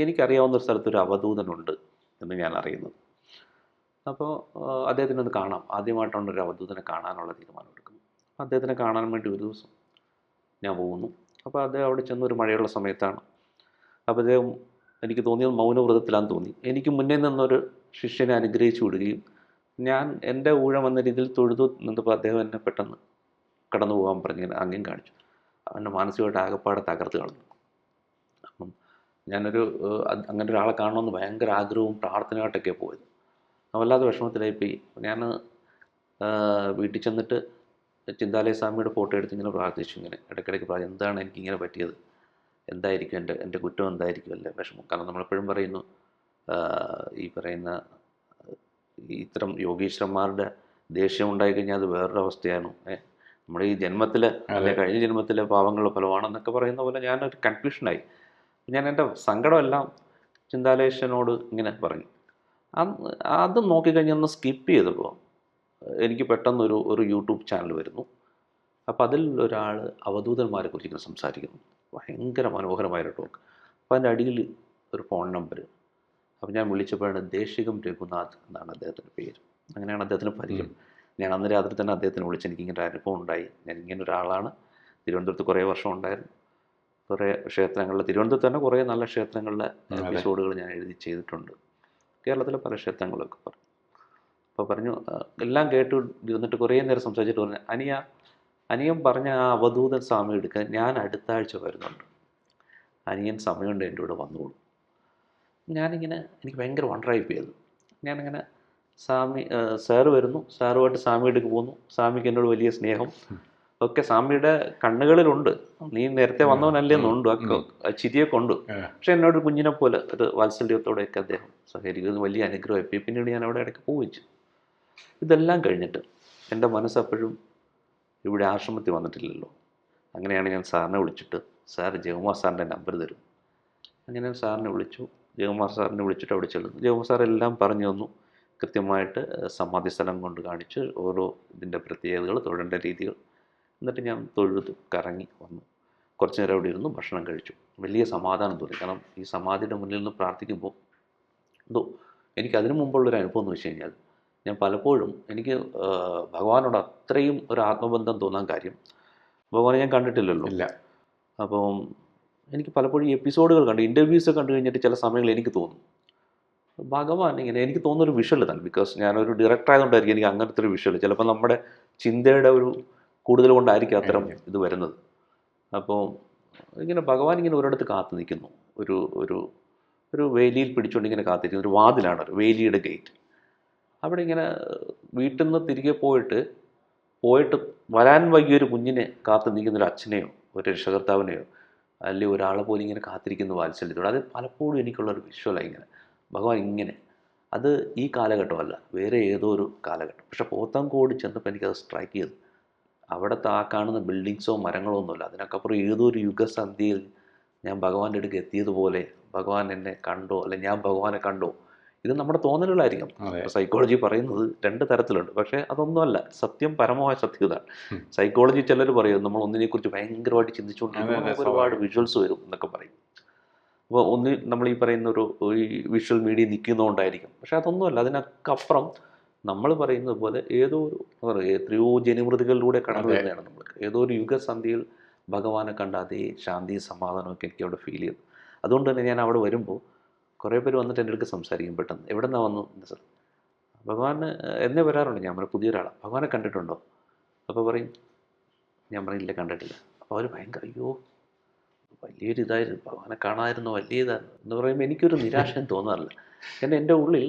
എനിക്കറിയാവുന്നൊരു സ്ഥലത്തൊരു അവധൂതനുണ്ട് എന്ന് ഞാൻ അറിയുന്നത്. അപ്പോൾ അദ്ദേഹത്തിനെ ഒന്ന് കാണാം. ആദ്യമായിട്ടാണ് ഒരു അവധൂതനെ കാണാനുള്ള തീരുമാനം എടുക്കുന്നത്. അദ്ദേഹത്തിനെ കാണാൻ വേണ്ടി ഒരു ദിവസം ഞാൻ പോകുന്നു. അപ്പോൾ അദ്ദേഹം അവിടെ ചെന്നൊരു മഴയുള്ള സമയത്താണ്. അപ്പോൾ അദ്ദേഹം, എനിക്ക് തോന്നിയത് മൗനവ്രതത്തിലാണെന്ന് തോന്നി. എനിക്ക് മുന്നേ നിന്നൊരു ശിഷ്യനെ അനുഗ്രഹിച്ചു വിടുകയും ഞാൻ എൻ്റെ ഊഴം എന്ന രീതിയിൽ തൊഴുതു നിന്നപ്പോൾ അദ്ദേഹം എന്നെ പെട്ടെന്ന് കടന്നു പോകാൻ പറഞ്ഞ് ആംഗ്യം കാണിച്ചു. അവൻ്റെ മാനസികമായിട്ട് ആകെപ്പാടെ തകർത്ത് കളഞ്ഞു. അപ്പം അങ്ങനെ ഒരാളെ കാണണമെന്ന് ഭയങ്കര ആഗ്രഹവും പ്രാർത്ഥനയായിട്ടൊക്കെ പോയത്. വല്ലാതെ വിഷമത്തിലായിപ്പോയി. ഞാൻ വീട്ടിൽ ചെന്നിട്ട് ചിന്താലയ സ്വാമിയുടെ ഫോട്ടോ എടുത്ത് ഇങ്ങനെ പ്രാർത്ഥിച്ചു. ഇങ്ങനെ ഇടയ്ക്കിടയ്ക്ക് പ്രാർത്ഥിച്ചു, എന്താണ് എനിക്കിങ്ങനെ പറ്റിയത്, എന്തായിരിക്കും എൻ്റെ കുറ്റം, എന്തായിരിക്കും അല്ലേ വിഷമം. കാരണം നമ്മളെപ്പോഴും പറയുന്നു, ഈ പറയുന്ന ഇത്തരം യോഗീശ്വരന്മാരുടെ ദേഷ്യം ഉണ്ടായിക്കഴിഞ്ഞാൽ അത് വേറൊരു അവസ്ഥയാണ്. നമ്മുടെ ഈ ജന്മത്തിൽ അല്ലെ കഴിഞ്ഞ ജന്മത്തിലെ പാവങ്ങളുടെ ഫലമാണെന്നൊക്കെ പറയുന്ന പോലെ ഞാനൊരു കൺഫ്യൂഷനായി. ഞാൻ എൻ്റെ സങ്കടമെല്ലാം ചിന്താലേശനോട് ഇങ്ങനെ പറഞ്ഞു. അത് നോക്കിക്കഴിഞ്ഞ് ഒന്ന് സ്കിപ്പ് ചെയ്തപ്പോൾ എനിക്ക് പെട്ടെന്നൊരു യൂട്യൂബ് ചാനൽ വരുന്നു. അപ്പോൾ അതിൽ ഒരാൾ അവധൂതന്മാരെ കുറിച്ച് ഇങ്ങനെ സംസാരിക്കുന്നു. ഭയങ്കര മനോഹരമായൊരു ടോക്ക്. അപ്പോൾ അതിൻ്റെ അടിയിൽ ഒരു ഫോൺ നമ്പർ. അപ്പോൾ ഞാൻ വിളിച്ചപ്പോഴാണ് ദേശികം രഘുനാഥ് എന്നാണ് അദ്ദേഹത്തിൻ്റെ പേര്. അങ്ങനെയാണ് അദ്ദേഹത്തിന് പരിചയം. ഞാൻ അന്ന് രാത്രി തന്നെ അദ്ദേഹത്തിനെ വിളിച്ച് എനിക്കിങ്ങനെ അനുഭവം ഉണ്ടായി. ഞാൻ ഇങ്ങനെ ഒരാളാണ്, തിരുവനന്തപുരത്ത് കുറേ വർഷം ഉണ്ടായിരുന്നു, കുറേ ക്ഷേത്രങ്ങളിൽ, തിരുവനന്തപുരത്ത് തന്നെ കുറേ നല്ല ക്ഷേത്രങ്ങളിലെ എപ്പിസോഡുകൾ ഞാൻ എഴുതി ചെയ്തിട്ടുണ്ട്. കേരളത്തിലെ പല ക്ഷേത്രങ്ങളൊക്കെ പറഞ്ഞു. അപ്പോൾ പറഞ്ഞു, എല്ലാം കേട്ട് ഇരുന്നിട്ട് കുറേ നേരം സംസാരിച്ചിട്ട് പറഞ്ഞു, അനിയൻ പറഞ്ഞ ആ അവധൂതൻ സ്വാമി എടുക്കാൻ ഞാൻ അടുത്ത ആഴ്ച വരുന്നുണ്ട്, അനിയൻ സമയമുണ്ട് എൻ്റെ കൂടെ വന്നോളൂ. ഞാനിങ്ങനെ എനിക്ക് ഭയങ്കര വണ്ടറായി പോയത്. ഞാനിങ്ങനെ സാറ് വരുന്നു, സാറുമായിട്ട് സ്വാമിയുടെ അടുക്ക് പോകുന്നു. സ്വാമിക്ക് എന്നോട് വലിയ സ്നേഹം ഒക്കെ സ്വാമിയുടെ കണ്ണുകളിലുണ്ട്. നീ നേരത്തെ വന്നവനല്ലേ എന്നുണ്ട്, ആ ചിരിയൊക്കെ ഉണ്ട്. പക്ഷെ എന്നോട് കുഞ്ഞിനെ പോലെ ഒരു വാത്സല്യത്തോടെയൊക്കെ അദ്ദേഹം സഹകരിക്കുന്നത് വലിയ അനുഗ്രഹമായി. പിന്നീട് ഞാൻ അവിടെ ഇടയ്ക്ക് പോവിച്ചു. ഇതെല്ലാം കഴിഞ്ഞിട്ട് എൻ്റെ മനസ്സപ്പോഴും ഇവിടെ ആശ്രമത്തിൽ വന്നിട്ടില്ലല്ലോ. അങ്ങനെയാണ് ഞാൻ സാറിനെ വിളിച്ചിട്ട്, സാർ ജയകുമാർ സാറിൻ്റെ നമ്പർ തരും. അങ്ങനെ സാറിനെ വിളിച്ചു. ജയകുമാർ സാറിനെ വിളിച്ചിട്ട് അവിടെ ചെല്ലുന്നു. ജയകുമാർ സാർ എല്ലാം പറഞ്ഞു തന്നു. കൃത്യമായിട്ട് സമാധി സ്ഥലം കൊണ്ട് കാണിച്ച് ഓരോ ഇതിൻ്റെ പ്രത്യേകതകൾ, തൊഴേണ്ട രീതികൾ. എന്നിട്ട് ഞാൻ തൊഴുതു കറങ്ങി വന്നു. കുറച്ച് നേരം അവിടെ ഇരുന്നു, ഭക്ഷണം കഴിച്ചു. വലിയ സമാധാനം തോന്നി. കാരണം ഈ സമാധിയുടെ മുന്നിൽ നിന്ന് പ്രാർത്ഥിക്കുമ്പോൾ എനിക്ക് അതിനു മുമ്പുള്ളൊരു അനുഭവം എന്ന് വെച്ച് കഴിഞ്ഞാൽ, ഞാൻ പലപ്പോഴും എനിക്ക് ഭഗവാനോട് അത്രയും ഒരു ആത്മബന്ധം തോന്നാൻ കാര്യം, ഭഗവാനെ ഞാൻ കണ്ടിട്ടില്ലല്ലോ. ഇല്ല. അപ്പം എനിക്ക് പലപ്പോഴും ഈ എപ്പിസോഡുകൾ കണ്ട് ഇൻ്റർവ്യൂസ് കണ്ടു കഴിഞ്ഞിട്ട് ചില സമയങ്ങളിൽ എനിക്ക് തോന്നും ഭഗവാൻ ഇങ്ങനെ, എനിക്ക് തോന്നുന്നൊരു വിഷ്വൽ തന്നെ, ബിക്കോസ് ഞാനൊരു ഡയറക്ടർ ആയതുകൊണ്ടായിരിക്കും എനിക്ക് അങ്ങനത്തെ ഒരു വിഷ്വൽ, ചിലപ്പോൾ നമ്മുടെ ചിന്തയുടെ ഒരു കൂടുതൽ കൊണ്ടായിരിക്കും അത്തരം ഇത് വരുന്നത്. അപ്പോൾ ഇങ്ങനെ ഭഗവാൻ ഇങ്ങനെ ഒരിടത്ത് കാത്തു നിൽക്കുന്നു, ഒരു ഒരു ഒരു വേലിയിൽ പിടിച്ചുകൊണ്ട് ഇങ്ങനെ കാത്തിരിക്കുന്നു. ഒരു വാതിലാണ്, ഒരു വേലിയുടെ ഗേറ്റ്. അവിടെ ഇങ്ങനെ വീട്ടിൽ നിന്ന് തിരികെ പോയിട്ട് വരാൻ വൈകിയൊരു കുഞ്ഞിനെ കാത്തു നിൽക്കുന്നൊരു അച്ഛനെയോ ഒരു രക്ഷകർത്താവിനെയോ അല്ലെങ്കിൽ ഒരാളെ പോലും ഇങ്ങനെ കാത്തിരിക്കുന്ന വാത്സല്യത്തോടെ, അത് പലപ്പോഴും എനിക്കുള്ളൊരു വിഷ്വലാണ് ഇങ്ങനെ ഭഗവാൻ ഇങ്ങനെ. അത് ഈ കാലഘട്ടമല്ല, വേറെ ഏതോ ഒരു കാലഘട്ടം. പക്ഷെ പോത്തൻകോട് ചെന്നപ്പോൾ എനിക്കത് സ്ട്രൈക്ക് ചെയ്തു. അവിടുത്തെ ആ കാണുന്ന ബിൽഡിങ്സോ മരങ്ങളോ ഒന്നുമില്ല, അതിനൊക്കപ്പുറം ഏതോ ഒരു യുഗസന്ധ്യയിൽ ഞാൻ ഭഗവാന്റെ അടുക്ക് എത്തിയതുപോലെ ഭഗവാൻ എന്നെ കണ്ടോ, അല്ലെങ്കിൽ ഞാൻ ഭഗവാനെ കണ്ടോ. ഇത് നമ്മുടെ തോന്നലുകളായിരിക്കും. സൈക്കോളജി പറയുന്നത് 2 തരത്തിലുണ്ട്, പക്ഷേ അതൊന്നുമല്ല സത്യം, പരമമായ സത്യത. സൈക്കോളജി ചിലർ പറയും നമ്മൾ ഒന്നിനെക്കുറിച്ച് ഭയങ്കരമായിട്ട് ചിന്തിച്ചുകൊണ്ടിരിക്കുമ്പോൾ ഒരുപാട് വിഷ്വൽസ് വരും എന്നൊക്കെ പറയും. അപ്പോൾ നമ്മൾ ഈ പറയുന്ന ഈ വിഷ്വൽ മീഡിയ നിൽക്കുന്നതുകൊണ്ടായിരിക്കും. പക്ഷെ അതൊന്നുമല്ല, അതിനൊക്കെ അപ്പുറം നമ്മൾ പറയുന്നത് പോലെ ഏതോ ഒരു എത്രയോ ജനിമൃതികളിലൂടെ കടന്നു വരുന്നതാണ് നമ്മൾക്ക്. ഏതോ ഒരു യുഗസന്ധിയിൽ ഭഗവാനെ കണ്ട അതേ ശാന്തി സമാധാനമൊക്കെ എനിക്ക് അവിടെ ഫീൽ ചെയ്തു. അതുകൊണ്ട് തന്നെ ഞാൻ അവിടെ വരുമ്പോൾ കുറേ പേര് വന്നിട്ട് എൻ്റെ അടുത്ത് സംസാരിക്കും. പെട്ടെന്ന് എവിടെ നിന്നാണ് വന്നു സർ, ഭഗവാന് എന്നെ വരാറുണ്ട്. ഞാൻ പറയും പുതിയൊരാളാണ്, ഭഗവാനെ കണ്ടിട്ടുണ്ടോ? അപ്പോൾ പറയും, ഞാൻ പറയില്ല കണ്ടിട്ടില്ല. അപ്പോൾ അവർ ഭയങ്കര അയ്യോ വലിയൊരു ഇതായിരുന്നു, ഭഗവാനെ കാണാമായിരുന്നു, വലിയ ഇതായിരുന്നു എന്ന് പറയുമ്പോൾ എനിക്കൊരു നിരാശയും തോന്നാറില്ല. കാരണം എൻ്റെ ഉള്ളിൽ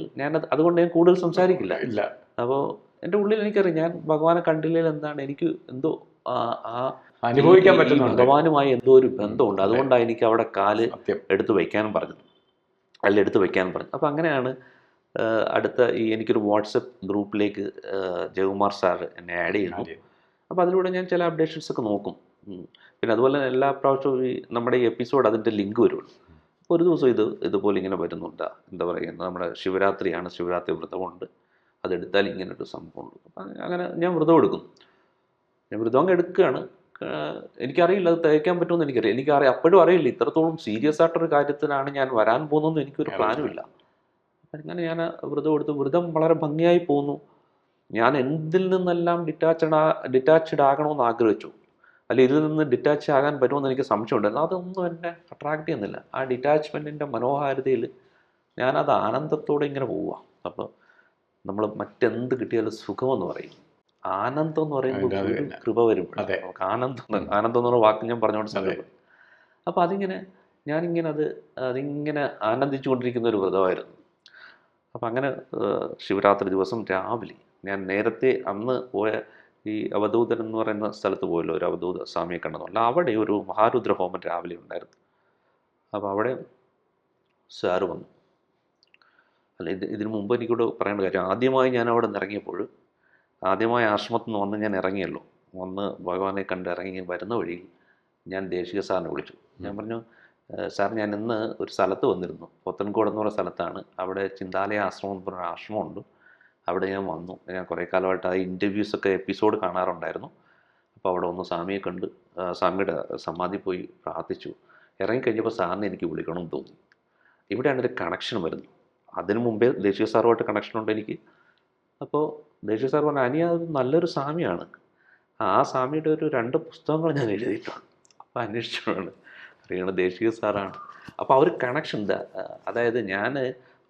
അതുകൊണ്ട് ഞാൻ കൂടുതൽ സംസാരിക്കില്ല. അപ്പോൾ എൻ്റെ ഉള്ളിൽ എനിക്കറിയാം ഞാൻ ഭഗവാനെ കണ്ടില്ലെങ്കിൽ എന്താണ്, എനിക്ക് എന്തോ അനുഭവിക്കാൻ പറ്റും, ഭഗവാനുമായി എന്തോ ഒരു ബന്ധമുണ്ട്. അതുകൊണ്ടാണ് എനിക്ക് അവിടെ കാല് എടുത്ത് വയ്ക്കാനും പറഞ്ഞത്. അപ്പോൾ അങ്ങനെയാണ് അടുത്ത എനിക്കൊരു വാട്സപ്പ് ഗ്രൂപ്പിലേക്ക് ജയകുമാർ സാർ എന്നെ ആഡ് ചെയ്യുന്നു. അപ്പോൾ അതിലൂടെ ഞാൻ ചില അപ്ഡേഷൻസ് ഒക്കെ നോക്കും. പിന്നെ അതുപോലെ തന്നെ എല്ലാ പ്രാവശ്യവും നമ്മുടെ ഈ എപ്പിസോഡ് അതിൻ്റെ ലിങ്ക് വരുള്ളൂ. അപ്പോൾ ഒരു ദിവസം ഇതുപോലെ ഇങ്ങനെ വരുന്നുണ്ട്, എന്താ പറയുക, നമ്മുടെ ശിവരാത്രിയാണ്, ശിവരാത്രി വ്രതമുണ്ട്, അതെടുത്താൽ ഇങ്ങനൊരു സംഭവമുണ്ട്. അപ്പം അങ്ങനെ ഞാൻ വ്രതം എടുക്കുന്നു. ഞാൻ വ്രതം അങ്ങ് എടുക്കുകയാണ്. എനിക്കറിയില്ല അത് തയ്ക്കാൻ പറ്റുമെന്ന് എനിക്കറിയാം. അപ്പോഴും അറിയില്ല ഇത്രത്തോളം സീരിയസ് ആയിട്ടൊരു കാര്യത്തിനാണ് ഞാൻ വരാൻ പോകുന്നതെന്ന് എനിക്കൊരു പ്ലാനും ഇല്ല. അങ്ങനെ ഞാൻ വ്രതം എടുത്തു. വ്രതം വളരെ ഭംഗിയായി പോകുന്നു. ഞാൻ എന്തിൽ നിന്നെല്ലാം ഡിറ്റാച്ച്ഡ് ആകണമെന്ന് ആഗ്രഹിച്ചു, അല്ല ഇതിൽ നിന്ന് ഡിറ്റാച്ച് ആകാൻ പറ്റുമെന്ന് എനിക്ക് സംശയമുണ്ടായിരുന്നു. അതൊന്നും എന്നെ അട്രാക്ട് ചെയ്യുന്നില്ല. ആ ഡിറ്റാച്ച്മെൻറ്റിൻ്റെ മനോഹാരിതയിൽ ഞാനത് ആനന്ദത്തോടെ ഇങ്ങനെ പോവുക. അപ്പോൾ നമ്മൾ മറ്റെന്ത് കിട്ടിയാലും സുഖമെന്ന് പറയും, ആനന്ദം എന്ന് പറയുമ്പോൾ ഒരു കൃപ വരും. നമുക്ക് ആനന്ദം എന്ന് പറഞ്ഞ വാക്ക് ഞാൻ പറഞ്ഞുകൊണ്ട് സാധിക്കും. അപ്പോൾ ഞാനിങ്ങനെ അതിങ്ങനെ ആനന്ദിച്ചു കൊണ്ടിരിക്കുന്ന ഒരു വ്രതമായിരുന്നു. അപ്പം അങ്ങനെ ശിവരാത്രി ദിവസം രാവിലെ ഞാൻ നേരത്തെ അന്ന് പോയ ഈ അവധൂതൻ എന്ന് പറയുന്ന സ്ഥലത്ത് പോയല്ലോ, ഒരു അവധൂത സ്വാമിയെ കണ്ടെന്നുള്ള അവിടെ ഒരു മഹാരുദ്ര ഹോമം രാവിലെ ഉണ്ടായിരുന്നു. അപ്പോൾ അവിടെ സാറ് വന്നു. അല്ല ഇതിനു മുമ്പ് എനിക്കൂടെ പറയേണ്ട കാര്യം, ആദ്യമായി ഞാൻ അവിടെ നിന്ന് ഇറങ്ങിയപ്പോൾ, ആദ്യമായി ആശ്രമത്തിൽ നിന്ന് വന്ന് ഞാൻ ഇറങ്ങിയല്ലോ, വന്ന് ഭഗവാനെ കണ്ട് ഇറങ്ങി വരുന്ന വഴിയിൽ ഞാൻ ദേശിക സാറിനെ വിളിച്ചു. ഞാൻ പറഞ്ഞു, സാർ ഞാൻ ഇന്ന് ഒരു സ്ഥലത്ത് വന്നിരുന്നു, പോത്തൻകോട് എന്ന് പറയുന്ന സ്ഥലത്താണ്, അവിടെ ചിന്താലയ ആശ്രമം എന്ന് പറഞ്ഞ ആശ്രമമുണ്ട്, അവിടെ ഞാൻ വന്നു. ഞാൻ കുറേ കാലമായിട്ട് ആ ഇൻ്റർവ്യൂസൊക്കെ എപ്പിസോഡ് കാണാറുണ്ടായിരുന്നു. അപ്പോൾ അവിടെ ഒന്ന് സ്വാമിയെ കണ്ട് സ്വാമിയുടെ സമാധി പോയി പ്രാർത്ഥിച്ചു. ഇറങ്ങിക്കഴിഞ്ഞപ്പോൾ സാറിനെ എനിക്ക് വിളിക്കണമെന്ന് തോന്നി. ഇവിടെയാണ് ഒരു കണക്ഷൻ വരുന്നത്. അതിനു മുമ്പേ ദേശീയ സാറുമായിട്ട് കണക്ഷനുണ്ട് എനിക്ക്. അപ്പോൾ ദേശീയ സാർ പറഞ്ഞ അനിയ അത് നല്ലൊരു സ്വാമിയാണ്, ആ സ്വാമിയുടെ ഒരു 2 പുസ്തകങ്ങൾ ഞാൻ എഴുതിയിട്ടുണ്ട്. അപ്പോൾ അന്വേഷിച്ചാണ് അറിയണത് ദേശീയ സാറാണ്. അപ്പോൾ ആ ഒരു കണക്ഷൻ അതായത് ഞാൻ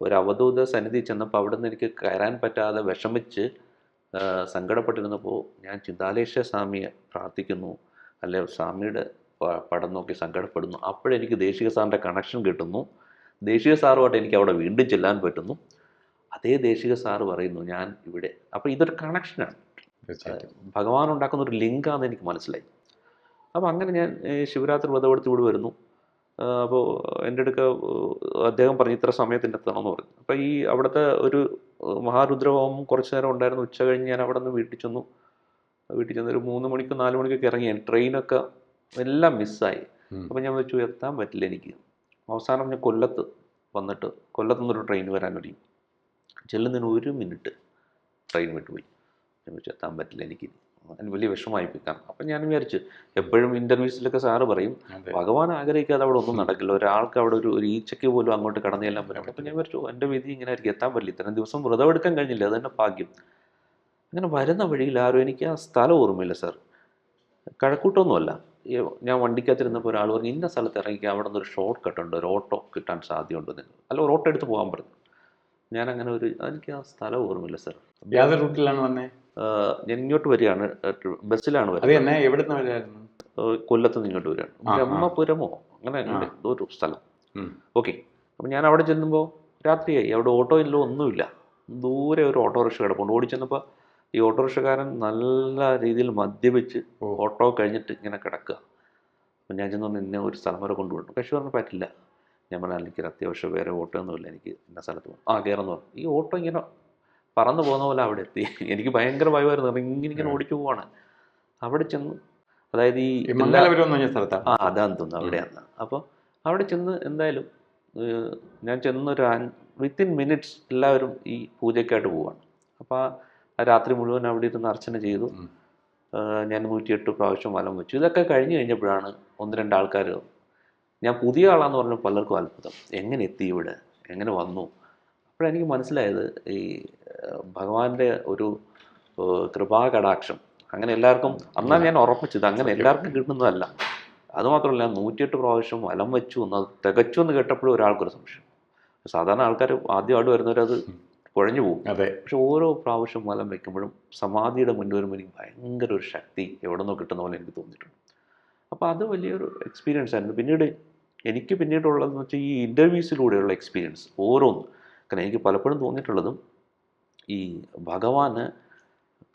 ഒരു അവധൂത സന്നിധി ചെന്നപ്പോൾ അവിടെ നിന്ന് എനിക്ക് കയറാൻ പറ്റാതെ വിഷമിച്ച് സങ്കടപ്പെട്ടിരുന്നപ്പോൾ ഞാൻ ചിന്താലേശ്വര സ്വാമിയെ പ്രാർത്ഥിക്കുന്നു, അല്ലെ സ്വാമിയുടെ പടം നോക്കി സങ്കടപ്പെടുന്നു. അപ്പോഴെനിക്ക് ദേശീയ സാറിൻ്റെ കണക്ഷൻ കിട്ടുന്നു. ദേശീയ സാറുമായിട്ട് എനിക്ക് അവിടെ വീണ്ടും ചെല്ലാൻ പറ്റുന്നു. അതേ ദേശിക സാറ് പറയുന്നു ഞാൻ ഇവിടെ. അപ്പോൾ ഇതൊരു കണക്ഷനാണ്, ഭഗവാൻ ഉണ്ടാക്കുന്ന ഒരു ലിങ്കാണെന്ന് എനിക്ക് മനസ്സിലായി. അപ്പോൾ അങ്ങനെ ഞാൻ ശിവരാത്രി വ്രതമെടുത്ത് ഇവിടെ വരുന്നു. അപ്പോൾ എൻ്റെ അടുക്ക അദ്ദേഹം പറഞ്ഞു ഇത്ര സമയത്തിൻ്റെ എത്തണമെന്ന് പറഞ്ഞു. അപ്പോൾ ഈ അവിടുത്തെ ഒരു മഹാരുദ്രഹോമം കുറച്ച് നേരം ഉണ്ടായിരുന്നു. ഉച്ച കഴിഞ്ഞ് ഞാൻ അവിടെ നിന്ന് വീട്ടിൽ ചെന്നു ഒരു 3 മണിക്ക് 4 മണിക്കൊക്കെ ഇറങ്ങി. ട്രെയിനൊക്കെ എല്ലാം മിസ്സായി. അപ്പോൾ ഞാൻ വെച്ചു എത്താൻ പറ്റില്ല എനിക്ക്. അവസാനം ഞാൻ കൊല്ലത്ത് വന്നിട്ട് കൊല്ലത്തുനിന്നൊരു ട്രെയിൻ വരാൻ ഒരുങ്ങി. ചെല്ലുന്നതിന് 1 മിനിറ്റ് ട്രെയിൻ വിട്ടുപോയി. ഞാൻ വിളിച്ചു എത്താൻ പറ്റില്ല എനിക്ക്, അതിന് വലിയ വിഷമമായിപ്പോയി. കാരണം അപ്പം ഞാൻ വിചാരിച്ചു, എപ്പോഴും ഇൻ്റർവ്യൂസിലൊക്കെ സാറ് പറയും ഭഗവാൻ ആഗ്രഹിക്കാതെ അവിടെ ഒന്നും നടക്കില്ല, ഒരാൾക്ക് അവിടെ ഒരു ഈച്ചയ്ക്ക് പോലും അങ്ങോട്ട് കടന്നു ചെല്ലാൻ പറ്റും. അപ്പം ഞാൻ വിചാരിച്ചു എൻ്റെ വിധി ഇങ്ങനെ ആയിരിക്കും, എത്താൻ പറ്റില്ല, ഇത്രയും ദിവസം വ്രതം എടുക്കാൻ കഴിഞ്ഞില്ല, അത് തന്നെ ഭാഗ്യം. അങ്ങനെ വരുന്ന വഴിയിൽ ആരും, എനിക്ക് ആ സ്ഥലം ഓർമ്മയില്ല സാർ, കഴക്കൂട്ടമൊന്നുമല്ല, ഞാൻ വണ്ടിക്കകത്തിരുന്നപ്പോൾ ഒരാൾ പറഞ്ഞു ഇന്ന സ്ഥലത്ത് ഇറങ്ങിക്കുക, അവിടെ നിന്നൊരു ഷോർട്ട് കട്ട് ഉണ്ട്, ഒരു ഓട്ടോ കിട്ടാൻ സാധ്യതയുണ്ട് നിങ്ങൾ, അല്ല ഒരു ഓട്ടോ എടുത്ത് പോകാൻ പറഞ്ഞു. ഞാൻ അങ്ങനെ എനിക്ക് ആ സ്ഥലം ഓർമ്മയില്ല സാർ. യാതൊരു റൂട്ടിലാണ് വന്നേ? ഞാൻ ഇങ്ങോട്ട് വരികയാണ്, ബസ്സിലാണ് അത് വരുന്നത്. തന്നെ എവിടുന്ന് വരായിരുന്നു? കൊല്ലത്ത് നിന്ന് ഇങ്ങോട്ട് വരികയാണ്, ബ്രഹ്മപുരമോ അങ്ങനെ ഒരു സ്ഥലം. ഓക്കെ, അപ്പം ഞാൻ അവിടെ ചെല്ലുമ്പോൾ രാത്രിയായി, അവിടെ ഓട്ടോ ഇല്ലോ ഒന്നുമില്ല, ദൂരെ ഒരു ഓട്ടോറിക്ഷ കിടപ്പുണ്ട്. ഓടിച്ചെന്നപ്പോൾ ഈ ഓട്ടോറിക്ഷക്കാരൻ നല്ല രീതിയിൽ മദ്യപിച്ച് ഓട്ടോ കഴിഞ്ഞിട്ട് ഇങ്ങനെ കിടക്കുക. അപ്പം ഞാൻ ചെന്ന് എന്നെ ഒരു സ്ഥലം വരെ കൊണ്ടുപോയിട്ടു. കക്ഷി പറഞ്ഞാൽ പറ്റില്ല. ഞാൻ പറഞ്ഞാൽ എനിക്ക് അത്യാവശ്യം വേറെ ഓട്ടോ ഒന്നുമില്ല, എനിക്ക് ഇന്ന സ്ഥലത്ത് പോകും, കയറുന്നു പറഞ്ഞു. ഈ ഓട്ടോ ഇങ്ങനെ പറന്നു പോകുന്ന പോലെ അവിടെ എത്തി. എനിക്ക് ഭയങ്കര ഭയമായിരുന്നു, ഇങ്ങനെ ഓടിച്ചു പോവാണ്. അവിടെ ചെന്ന്, അതായത് ഈ സ്ഥലത്താണ്, അതാന്ന് തോന്നുന്നു അവിടെയാണ്. അപ്പോൾ അവിടെ ചെന്ന് എന്തായാലും ഞാൻ ചെന്നൊരു വിത്തിൻ മിനിറ്റ്സ് എല്ലാവരും ഈ പൂജയ്ക്കായിട്ട് പോവാണ്. അപ്പോൾ ആ രാത്രി മുഴുവൻ അവിടെ ഇരുന്ന് അർച്ചന ചെയ്തു. ഞാൻ 108 പ്രാവശ്യം വലം വെച്ചു. ഇതൊക്കെ കഴിഞ്ഞ് കഴിഞ്ഞപ്പോഴാണ് 1-2 ആൾക്കാർ, ഞാൻ പുതിയ ആളാന്ന് പറഞ്ഞ പലർക്കും അത്ഭുതം, എങ്ങനെ എത്തി ഇവിടെ, എങ്ങനെ വന്നു. അപ്പോഴെനിക്ക് മനസ്സിലായത് ഈ ഭഗവാന്റെ ഒരു കൃപാകടാക്ഷം അങ്ങനെ എല്ലാവർക്കും, അന്നാണ് ഞാൻ ഉറപ്പിച്ചത്, അങ്ങനെ എല്ലാവർക്കും കിട്ടുന്നതല്ല. അതുമാത്രമല്ല 108 പ്രാവശ്യം വലം വെച്ചു എന്നത് തികച്ചു എന്ന് കേട്ടപ്പോഴും ഒരാൾക്കൊരു സംശയം. സാധാരണ ആൾക്കാർ ആദ്യമായിട്ട് വരുന്നവരത് കുഴഞ്ഞു പോകും. പക്ഷെ ഓരോ പ്രാവശ്യം വലം വയ്ക്കുമ്പോഴും സമാധിയുടെ മുന്നിൽ വരുമ്പോൾ എനിക്ക് ഭയങ്കര ഒരു ശക്തി എവിടെ നിന്നോ കിട്ടുന്ന പോലെ എനിക്ക് തോന്നിയിട്ടുണ്ട്. അപ്പോൾ അത് വലിയൊരു എക്സ്പീരിയൻസ് ആയിരുന്നു. പിന്നീട് എനിക്ക് പിന്നീടുള്ളതെന്ന് വെച്ചാൽ ഈ ഇൻ്റർവ്യൂസിലൂടെയുള്ള എക്സ്പീരിയൻസ് ഓരോന്നും. കാരണം എനിക്ക് പലപ്പോഴും തോന്നിയിട്ടുള്ളതും ഈ ഭഗവാന്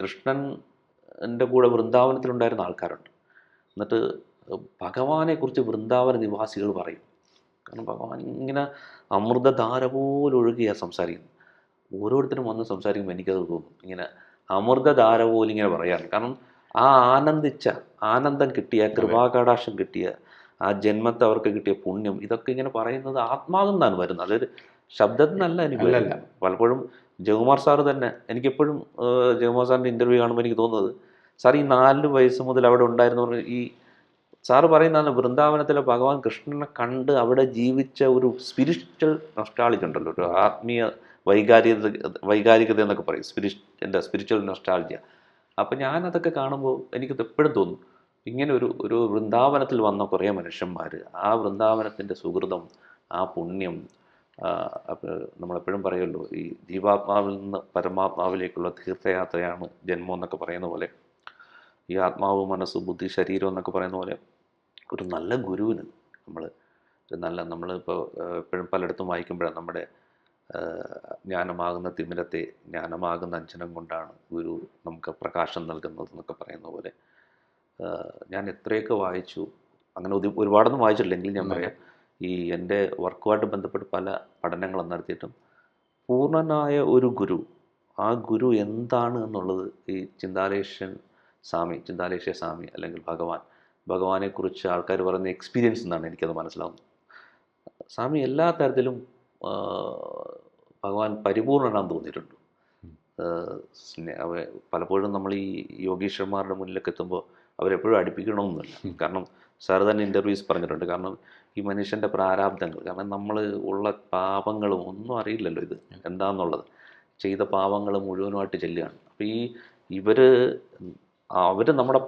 കൃഷ്ണൻ്റെ കൂടെ വൃന്ദാവനത്തിലുണ്ടായിരുന്ന ആൾക്കാരുണ്ട്. എന്നിട്ട് ഭഗവാനെക്കുറിച്ച് വൃന്ദാവന നിവാസികൾ പറയും. കാരണം ഭഗവാൻ ഇങ്ങനെ അമൃതധാര പോലെ ഒഴുകിയാണ് സംസാരിക്കുന്നത്. ഓരോരുത്തരും വന്ന് സംസാരിക്കുമ്പോൾ എനിക്കത് തോന്നും, ഇങ്ങനെ അമൃതധാര പോലെ ഇങ്ങനെ പറയാറ്. കാരണം ആ ആനന്ദം കിട്ടിയ, കൃപാകടാക്ഷം കിട്ടിയ, ആ ജന്മത്തെ അവർക്ക് കിട്ടിയ പുണ്യം, ഇതൊക്കെ ഇങ്ങനെ പറയുന്നത് ആത്മാവിൽ നിന്നാണ് വരുന്നത്, അതൊരു ശബ്ദത്തിൽ നിന്നല്ല. എനിക്ക് പലപ്പോഴും ജയകുമാർ സാറ് തന്നെ, എനിക്കെപ്പോഴും ജയകുമാർ സാറിൻ്റെ ഇൻ്റർവ്യൂ കാണുമ്പോൾ എനിക്ക് തോന്നുന്നത്, സാർ ഈ 4 വയസ്സ് മുതൽ അവിടെ ഉണ്ടായിരുന്നവർ, ഈ സാറ് പറയുന്നതാണ് വൃന്ദാവനത്തിലെ ഭഗവാൻ കൃഷ്ണനെ കണ്ട് അവിടെ ജീവിച്ച ഒരു സ്പിരിച്വൽ നൊസ്റ്റാളജി ഉണ്ടല്ലോ, ഒരു ആത്മീയ വൈകാരികത എന്നൊക്കെ പറയും, സ്പിരിച്വൽ നൊസ്റ്റാൾജിയ. അപ്പം ഞാനതൊക്കെ കാണുമ്പോൾ എനിക്കത് എപ്പോഴും തോന്നും, ഇങ്ങനെ ഒരു വൃന്ദാവനത്തിൽ വന്ന കുറേ മനുഷ്യന്മാർ, ആ വൃന്ദാവനത്തിൻ്റെ സുഹൃതം, ആ പുണ്യം, നമ്മളെപ്പോഴും പറയുമല്ലോ ഈ ജീവാത്മാവിൽ നിന്ന് പരമാത്മാവിലേക്കുള്ള തീർത്ഥയാത്രയാണ് ജന്മം എന്നൊക്കെ പറയുന്ന പോലെ, ഈ ആത്മാവ്, മനസ്സ്, ബുദ്ധി, ശരീരം എന്നൊക്കെ പറയുന്ന പോലെ ഒരു നല്ല ഗുരുവിന് നമ്മളിപ്പോൾ എപ്പോഴും പലയിടത്തും വായിക്കുമ്പോഴാണ് നമ്മുടെ ജ്ഞാനമാകുന്ന തിമിരത്തെ ജ്ഞാനമാകുന്ന അഞ്ജനം കൊണ്ടാണ് ഗുരു നമുക്ക് പ്രകാശം നൽകുന്നത് എന്നൊക്കെ പറയുന്ന പോലെ, ഞാൻ എത്രയൊക്കെ വായിച്ചു, അങ്ങനെ ഒരുപാടൊന്നും വായിച്ചിട്ടില്ലെങ്കിൽ ഞാൻ പറയാം, ഈ എൻ്റെ വർക്കുമായിട്ട് ബന്ധപ്പെട്ട് പല പഠനങ്ങളും നടത്തിയിട്ടും പൂർണ്ണനായ ഒരു ഗുരു, ആ ഗുരു എന്താണ് എന്നുള്ളത് ഈ ചിന്താലേശ്യ സ്വാമി അല്ലെങ്കിൽ ഭഗവാനെക്കുറിച്ച് ആൾക്കാർ പറയുന്ന എക്സ്പീരിയൻസ് എന്നാണ് എനിക്കത് മനസ്സിലാവുന്നത്. സ്വാമി എല്ലാ തരത്തിലും ഭഗവാൻ പരിപൂർണനാണെന്ന് തോന്നിയിട്ടുണ്ട്. പലപ്പോഴും നമ്മൾ ഈ യോഗീശ്വരന്മാരുടെ മുന്നിലൊക്കെ എത്തുമ്പോൾ അവരെപ്പോഴും അടുപ്പിക്കണമെന്നില്ല. കാരണം സാർ തന്നെ ഇൻ്റർവ്യൂസ് പറഞ്ഞിട്ടുണ്ട്, കാരണം ഈ മനുഷ്യൻ്റെ പ്രാരാബ്ദങ്ങൾ, കാരണം നമ്മൾ ഉള്ള പാപങ്ങളും ഒന്നും അറിയില്ലല്ലോ ഇത് എന്താണെന്നുള്ളത്, ചെയ്ത പാപങ്ങൾ മുഴുവനുമായിട്ട് ചെല്ലുകയാണ്. അപ്പോൾ അവർ നമ്മുടെ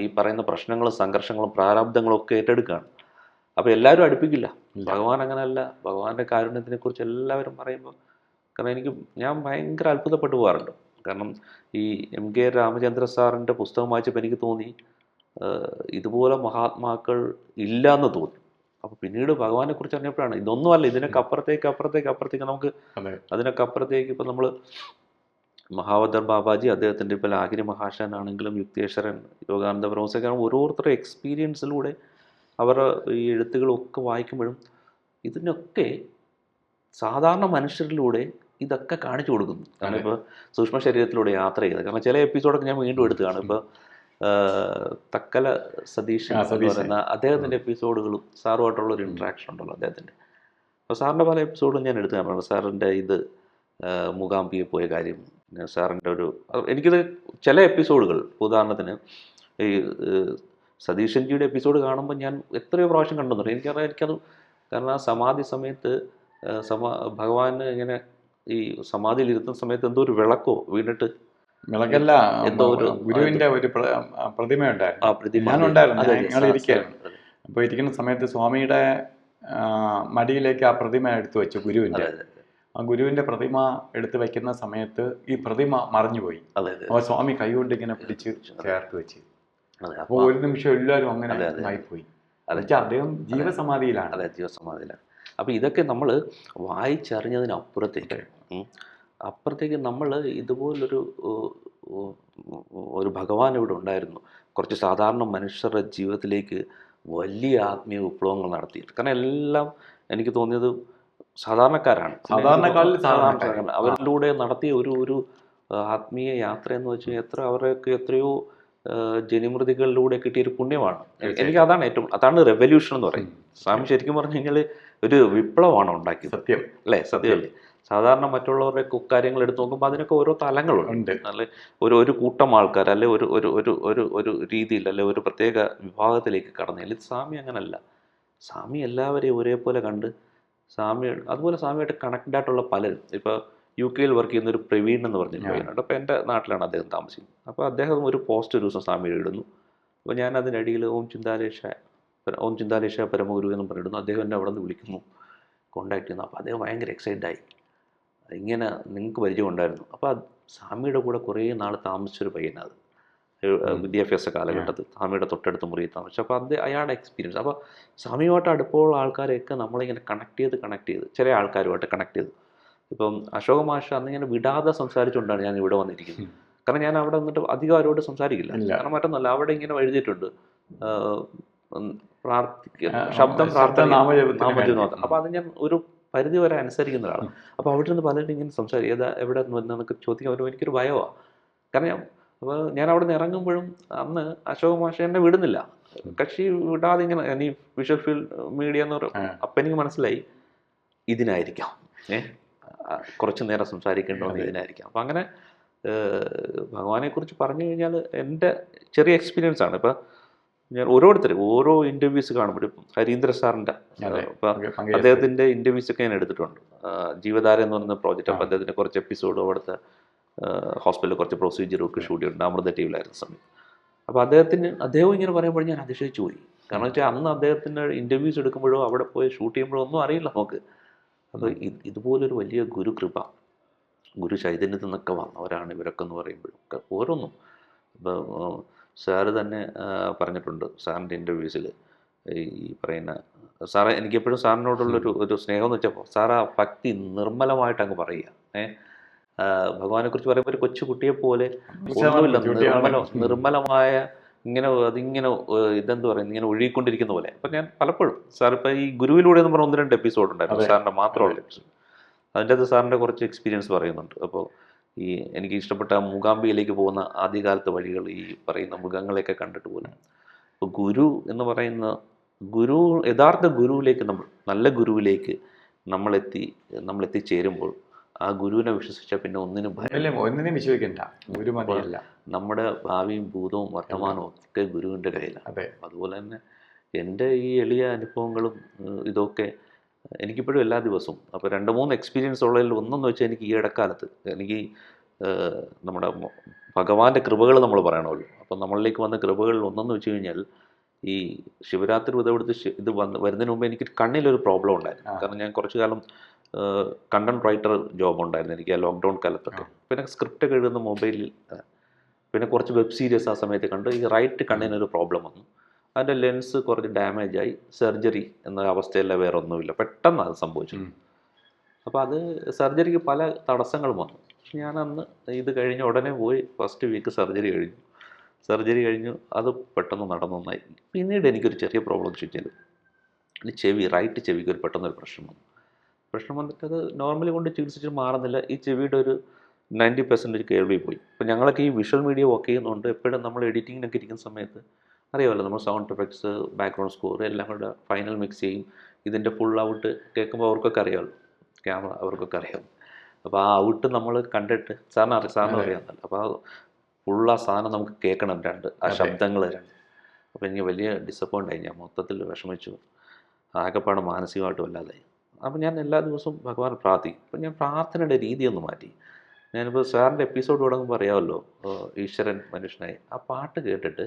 ഈ പറയുന്ന പ്രശ്നങ്ങളും സംഘർഷങ്ങളും പ്രാരാബ്ദങ്ങളും ഒക്കെ ഏറ്റെടുക്കുകയാണ്. അപ്പോൾ എല്ലാവരും അടുപ്പിക്കില്ല. ഭഗവാൻ അങ്ങനെയല്ല. ഭഗവാന്റെ കാരുണ്യത്തിനെ കുറിച്ച് എല്ലാവരും പറയുമ്പോൾ, കാരണം ഞാൻ ഭയങ്കര അത്ഭുതപ്പെട്ടു പോകാറുണ്ട്. കാരണം ഈ MK രാമചന്ദ്ര സാറിൻ്റെ പുസ്തകം വായിച്ചപ്പോൾ എനിക്ക് തോന്നി ഇതുപോലെ മഹാത്മാക്കൾ ഇല്ല എന്ന് തോന്നി. അപ്പോൾ പിന്നീട് ഭഗവാനെ കുറിച്ച് അറിഞ്ഞപ്പോഴാണ് ഇതൊന്നുമല്ല, ഇതിനൊക്കെ അപ്പുറത്തേക്ക് നമുക്ക് അതിനൊക്കെ അപ്പുറത്തേക്ക് ഇപ്പം നമ്മൾ മഹാവതർ ബാബാജി, അദ്ദേഹത്തിൻ്റെ ഇപ്പോൾ ലാഹിരി മഹാശാനാണെങ്കിലും യുക്തേശ്വരൻ, യോഗാനന്ദ ബ്രഹ്മസൊക്കെ ഓരോരുത്തരുടെ എക്സ്പീരിയൻസിലൂടെ അവരുടെ ഈ എഴുത്തുകളൊക്കെ വായിക്കുമ്പോഴും ഇതിനൊക്കെ സാധാരണ മനുഷ്യരിലൂടെ ഇതൊക്കെ കാണിച്ചു കൊടുക്കുന്നു. കാരണം ഇപ്പോൾ സൂക്ഷ്മ ശരീരത്തിലൂടെ യാത്ര ചെയ്ത്, കാരണം ചില എപ്പിസോഡൊക്കെ ഞാൻ വീണ്ടും എടുത്തുകയാണ്. ഇപ്പോൾ തക്കല സതീശൻ എന്ന് പറയുന്ന അദ്ദേഹത്തിൻ്റെ എപ്പിസോഡുകളും സാറുമായിട്ടുള്ള ഒരു ഇൻട്രാക്ഷൻ ഉണ്ടല്ലോ അദ്ദേഹത്തിൻ്റെ. അപ്പോൾ സാറിൻ്റെ പല എപ്പിസോഡും ഞാൻ എടുത്തു കാണുന്നുണ്ട്. സാറിൻ്റെ മൂകാംബിയെ പോയ കാര്യം, സാറിൻ്റെ എനിക്കിത് ചില എപ്പിസോഡുകൾ, ഉദാഹരണത്തിന് ഈ സതീശൻജിയുടെ എപ്പിസോഡ് കാണുമ്പോൾ ഞാൻ എത്രയോ പ്രാവശ്യം കണ്ടെന്നുണ്ട്. എനിക്കത് കാരണം ആ സമാധി സമയത്ത് ഭഗവാന് ഇങ്ങനെ ഈ സമാധിയിൽ ഇരുത്തുന്ന സമയത്ത് എന്തോ ഒരു വിളക്കോ വീണിട്ട് വിളക്കല്ല, എന്തോ ഒരു ഗുരുവിന്റെ ഒരു പ്രതിമ ഉണ്ടായിരുന്നു. പ്രതിമ ഞാനുണ്ടായിരുന്നു, ഞങ്ങൾ ഇരിക്കുകയായിരുന്നു. അപ്പോൾ ഇരിക്കുന്ന സമയത്ത് സ്വാമിയുടെ മടിയിലേക്ക് ആ പ്രതിമ എടുത്തു വെച്ചു, ഗുരുവിന്റെ. ആ ഗുരുവിന്റെ പ്രതിമ എടുത്തു വെക്കുന്ന സമയത്ത് ഈ പ്രതിമ മറിഞ്ഞുപോയി. അപ്പോൾ സ്വാമി കൈകൊണ്ട് ഇങ്ങനെ പിടിച്ച് ചേർത്ത് വെച്ച്. അപ്പോൾ ഒരു നിമിഷം എല്ലാവരും അങ്ങനെ ആയിപ്പോയി. അദ്ദേഹം ജീവസമാധിയിലാണ്. അതെ, ജീവസമാധിയിലാണ്. അപ്പോൾ ഇതൊക്കെ നമ്മൾ വായിച്ചറിഞ്ഞതിനപ്പുറത്തേക്ക് നമ്മൾ ഇതുപോലൊരു ഭഗവാൻ ഇവിടെ ഉണ്ടായിരുന്നു, കുറച്ച് സാധാരണ മനുഷ്യരുടെ ജീവിതത്തിലേക്ക് വലിയ ആത്മീയ വിപ്ലവങ്ങൾ നടത്തി. കാരണം എല്ലാം എനിക്ക് തോന്നിയത് സാധാരണക്കാരാണ്. അവരിലൂടെ നടത്തിയ ഒരു ആത്മീയ യാത്ര എന്ന് വെച്ചാൽ അവരൊക്കെ എത്രയോ ജനിമൃതികളിലൂടെ കിട്ടിയൊരു പുണ്യമാണ്. എനിക്ക് അതാണ് റെവല്യൂഷൻ എന്ന് പറയും. സ്വാമി ശരിക്കും പറഞ്ഞു കഴിഞ്ഞാൽ ഒരു വിപ്ലവമാണ് ഉണ്ടാക്കിയത്. സത്യം അല്ലേ? സത്യമല്ലേ? സാധാരണ മറ്റുള്ളവരുടെ കാര്യങ്ങൾ എടുത്ത് നോക്കുമ്പോൾ അതിനൊക്കെ ഓരോ തലങ്ങളുണ്ട്. അല്ലെ ഒരു കൂട്ടം ആൾക്കാർ, അല്ലെ ഒരു രീതിയിൽ, അല്ലെ ഒരു പ്രത്യേക വിഭാഗത്തിലേക്ക് കടന്നു. സ്വാമി അങ്ങനല്ല. സ്വാമി എല്ലാവരെയും ഒരേപോലെ കണ്ട് അതുപോലെ സ്വാമിയായിട്ട് കണക്റ്റഡ് ആയിട്ടുള്ള പലരും. ഇപ്പോൾ UK വർക്ക് ചെയ്യുന്ന ഒരു പ്രവീൺ എന്ന് പറഞ്ഞൊരു പയ്യനുണ്ട്. അപ്പോൾ എൻ്റെ നാട്ടിലാണ് അദ്ദേഹം താമസിക്കുന്നത്. അപ്പോൾ അദ്ദേഹം ഒരു പോസ്റ്റ് ഒരു ദിവസം സ്വാമിയുടെ ഇടുന്നു. അപ്പോൾ ഞാൻ അതിനടിയിൽ ഓം ചിന്താലേശ പരമഗുരു എന്ന് പറഞ്ഞിടുന്നു. അദ്ദേഹം എന്നെ അവിടെ നിന്ന് വിളിക്കുന്നു, കോണ്ടാക്ട് ചെയ്യുന്നു. അപ്പോൾ അദ്ദേഹം ഭയങ്കര എക്സൈറ്റഡായി. ഇങ്ങനെ നിങ്ങൾക്ക് പരിചയം ഉണ്ടായിരുന്നു. അപ്പോൾ സ്വാമിയുടെ കൂടെ കുറേ നാൾ താമസിച്ചൊരു പയ്യനത്, വിദ്യാഭ്യാസ കാലഘട്ടത്തിൽ സ്വാമിയുടെ തൊട്ടടുത്ത് മുറിയിൽ താമസിച്ചു. അപ്പോൾ അയാളുടെ എക്സ്പീരിയൻസ്. അപ്പോൾ സ്വാമിയുമായിട്ട് അടുപ്പമുള്ള ആൾക്കാരെയൊക്കെ നമ്മളിങ്ങനെ കണക്ട് ചെയ്ത് ചില ആൾക്കാരുമായിട്ട് കണക്ട് ചെയ്തു. ഇപ്പം അശോക മാഷ് അന്നിങ്ങനെ വിടാതെ സംസാരിച്ചുകൊണ്ടാണ് ഞാൻ ഇവിടെ വന്നിരിക്കുന്നത്. കാരണം ഞാൻ അവിടെ വന്നിട്ട് അധികം ആരോട് സംസാരിക്കില്ല. കാരണം മറ്റൊന്നല്ല, അവിടെ ഇങ്ങനെ എഴുതിയിട്ടുണ്ട് ശബ്ദം പ്രാർത്ഥന നാമജപം. അപ്പോൾ അത് ഞാൻ ഒരു പരിധി വരെ അനുസരിക്കുന്ന ഒരാളാണ്. അപ്പോൾ അവിടെ നിന്ന് പലരും ഇങ്ങനെ സംസാരിക്കും, എവിടെ എന്നൊക്കെ ചോദിക്കാൻ വരുമ്പോൾ എനിക്കൊരു ഭയമാണ്. കാരണം അപ്പോൾ ഞാൻ അവിടെ നിന്ന് ഇറങ്ങുമ്പോഴും അന്ന് അശോക മാഷ എന്നെ വിടുന്നില്ല. കക്ഷി വിടാതെ ഇങ്ങനെ ഈ വിഷ്വൽ ഫീൽഡ് മീഡിയ എന്ന് പറയും. അപ്പം എനിക്ക് മനസ്സിലായി ഇതിനായിരിക്കാം കുറച്ച് നേരം സംസാരിക്കേണ്ടതെന്ന് ഇതിനായിരിക്കാം. അപ്പം അങ്ങനെ ഭഗവാനെക്കുറിച്ച് പറഞ്ഞു കഴിഞ്ഞാൽ എൻ്റെ ചെറിയ എക്സ്പീരിയൻസ് ആണ്. ഇപ്പം ഞാൻ ഓരോ ഇൻ്റർവ്യൂസ് കാണുമ്പോഴും ഹരീന്ദ്ര സാറിൻ്റെ അദ്ദേഹത്തിൻ്റെ ഇൻ്റർവ്യൂസ് ഒക്കെ ഞാൻ എടുത്തിട്ടുണ്ട്. ജീവധാര എന്ന് പറയുന്ന പ്രോജക്റ്റ്. അപ്പോൾ അദ്ദേഹത്തിൻ്റെ കുറച്ച് എപ്പിസോഡും അവിടുത്തെ ഹോസ്പിറ്റലിൽ കുറച്ച് പ്രൊസീജിയറും ഒക്കെ ഷൂട്ട് ചെയ്തിട്ടുണ്ട് അമൃത ടിവിയിലായിരുന്ന സമയത്ത്. അപ്പോൾ അദ്ദേഹം ഇങ്ങനെ പറയുമ്പോൾ ഞാൻ അതിശയിച്ചു പോയി. കാരണം വെച്ചാൽ അന്ന് അദ്ദേഹത്തിൻ്റെ ഇൻ്റർവ്യൂസ് എടുക്കുമ്പോഴോ അവിടെ പോയി ഷൂട്ട് ചെയ്യുമ്പോഴോ ഒന്നും അറിയില്ല നമുക്ക്. അപ്പോൾ ഇതുപോലൊരു വലിയ ഗുരുകൃപ, ഗുരു ചൈതന്യത്തിൽ നിന്നൊക്കെ വന്നവരാണ് ഇവരൊക്കെ എന്ന് പറയുമ്പോഴൊക്കെ ഓരോന്നും. ഇപ്പോൾ സാറ് തന്നെ പറഞ്ഞിട്ടുണ്ട് സാറിൻ്റെ ഇൻ്റർവ്യൂസിൽ ഈ പറയുന്ന സാറെ എനിക്കെപ്പോഴും സാറിനോടുള്ളൊരു സ്നേഹം എന്ന് വെച്ചപ്പോൾ സാറ് ആ ഭക്തി നിർമ്മലമായിട്ട് അങ്ങ് പറയുക. ഭഗവാനെക്കുറിച്ച് പറയുമ്പോൾ ഒരു കൊച്ചുകുട്ടിയെ പോലെ ഒന്നുമില്ല, നിർമ്മലമായ അതിങ്ങനെ ഇതെന്ത് പറയുന്നത് ഇങ്ങനെ ഒഴുകിക്കൊണ്ടിരിക്കുന്ന പോലെ. അപ്പം ഞാൻ പലപ്പോഴും സാർ ഇപ്പം ഈ ഗുരുവിലൂടെ എന്ന് പറഞ്ഞ 1-2 എപ്പിസോഡ് ഉണ്ടായിരുന്നു സാറിൻ്റെ മാത്രമുള്ള എപ്പിസോഡ്. അതിൻ്റെ അത് സാറിൻ്റെ കുറച്ച് എക്സ്പീരിയൻസ് പറയുന്നുണ്ട്. അപ്പോൾ ഈ എനിക്ക് ഇഷ്ടപ്പെട്ട മൂകാംബികയിലേക്ക് പോകുന്ന ആദ്യകാലത്തെ വഴികൾ, ഈ പറയുന്ന മൃഗങ്ങളെയൊക്കെ കണ്ടിട്ട് പോലും. അപ്പോൾ ഗുരു എന്ന് പറയുന്ന യഥാർത്ഥ ഗുരുവിലേക്ക് നല്ല ഗുരുവിലേക്ക് നമ്മളെത്തിച്ചേരുമ്പോൾ ആ ഗുരുവിനെ വിശ്വസിച്ചാൽ പിന്നെ ഒന്നിനും വിശ്വസിക്കണ്ട. ഗുരു മതിയല്ല. നമ്മുടെ ഭാവിയും ഭൂതവും വർത്തമാനവും ഒക്കെ ഗുരുവിൻ്റെ കയ്യിലാണ്. അതുപോലെ തന്നെ എൻ്റെ ഈ എളിയ അനുഭവങ്ങളും ഇതൊക്കെ എനിക്കിപ്പോഴും എല്ലാ ദിവസവും. അപ്പോൾ 2-3 എക്സ്പീരിയൻസ് ഉള്ളതിൽ ഒന്നെന്ന് വെച്ചാൽ എനിക്ക് ഈ ഇടക്കാലത്ത് എനിക്ക് നമ്മുടെ ഭഗവാന്റെ കൃപകൾ നമ്മൾ പറയണമല്ലോ. അപ്പം നമ്മളിലേക്ക് വന്ന കൃപകളിൽ ഒന്നെന്ന് വെച്ച് കഴിഞ്ഞാൽ ഈ ശിവരാത്രി വ്രതമെടുത്ത് വരുന്നതിന് മുമ്പ് എനിക്ക് കണ്ണിലൊരു പ്രോബ്ലം ഉണ്ടായിരുന്നു. കാരണം ഞാൻ കുറച്ചു കാലം കണ്ടന്റ് റൈറ്റർ ജോബ് ഉണ്ടായിരുന്നു എനിക്ക് ആ ലോക്ക്ഡൗൺ കാലത്തൊക്കെ. പിന്നെ സ്ക്രിപ്റ്റ് ഒക്കെ എഴുതുന്ന മൊബൈലിൽ, പിന്നെ കുറച്ച് വെബ് സീരീസ് ആ സമയത്ത് കണ്ട് ഈ റൈറ്റ് കണ്ണിനൊരു പ്രോബ്ലം വന്നു. അതിൻ്റെ ലെൻസ് കുറച്ച് ഡാമേജായി, സർജറി എന്ന അവസ്ഥയല്ല, വേറെ ഒന്നുമില്ല, പെട്ടെന്ന് അത് സംഭവിച്ചു. അപ്പോൾ അത് സർജറിക്ക് പല തടസ്സങ്ങളും വന്നു. പക്ഷെ ഞാൻ അന്ന് ഇത് കഴിഞ്ഞ ഉടനെ പോയി ഫസ്റ്റ് വീക്ക് സർജറി കഴിഞ്ഞു. അത് പെട്ടെന്ന് നടന്നൊന്നായി. പിന്നീട് എനിക്കൊരു ചെറിയ പ്രോബ്ലം വെച്ചാൽ റൈറ്റ് ചെവിക്ക് ഒരു പെട്ടെന്നൊരു പ്രശ്നം വന്നിട്ട് അത് നോർമലി കൊണ്ട് ചികിത്സിച്ച് മാറുന്നില്ല. ഈ ചെവിയുടെ ഒരു 90% കേൾവി പോയി. അപ്പോൾ ഞങ്ങളൊക്കെ ഈ വിഷ്വൽ മീഡിയ വർക്ക് ചെയ്യുന്നതുകൊണ്ട് എപ്പോഴും നമ്മൾ എഡിറ്റിങ്ങിനൊക്കെ ഇരിക്കുന്ന സമയത്ത് അറിയാമല്ലോ, നമ്മൾ സൗണ്ട് എഫക്ട്സ്, ബാക്ക്ഗ്രൗണ്ട് സ്കോർ എല്ലാം കൂടെ ഫൈനൽ മിക്സ് ചെയ്യും. ഇതിൻ്റെ ഫുൾ ഔട്ട് കേൾക്കുമ്പോൾ അവർക്കൊക്കെ അറിയാമല്ലോ, ക്യാമറ അവർക്കൊക്കെ അറിയാം. അപ്പോൾ ആ ഔട്ട് നമ്മൾ കണ്ടിട്ട് സാറിന് അറിയാമെന്നല്ലോ. അപ്പോൾ ഫുൾ ആ സാധനം നമുക്ക് കേൾക്കണം, ആ ശബ്ദങ്ങൾ രണ്ട്. അപ്പോൾ എനിക്ക് വലിയ ഡിസപ്പോയിൻ്റ് ആയി, ഞാൻ മൊത്തത്തിൽ വിഷമിച്ചു, ആകെപ്പാട് മാനസികമായിട്ടും അല്ലാതായി. അപ്പോൾ ഞാൻ എല്ലാ ദിവസവും ഭഗവാൻ പ്രാർത്ഥിക്കും. അപ്പോൾ ഞാൻ പ്രാർത്ഥനയുടെ രീതി ഒന്ന് മാറ്റി. ഞാനിപ്പോൾ സാറിൻ്റെ എപ്പിസോഡ് തുടങ്ങുമ്പോൾ അറിയാമല്ലോ, ഈശ്വരൻ മനുഷ്യനായി, ആ പാട്ട് കേട്ടിട്ട്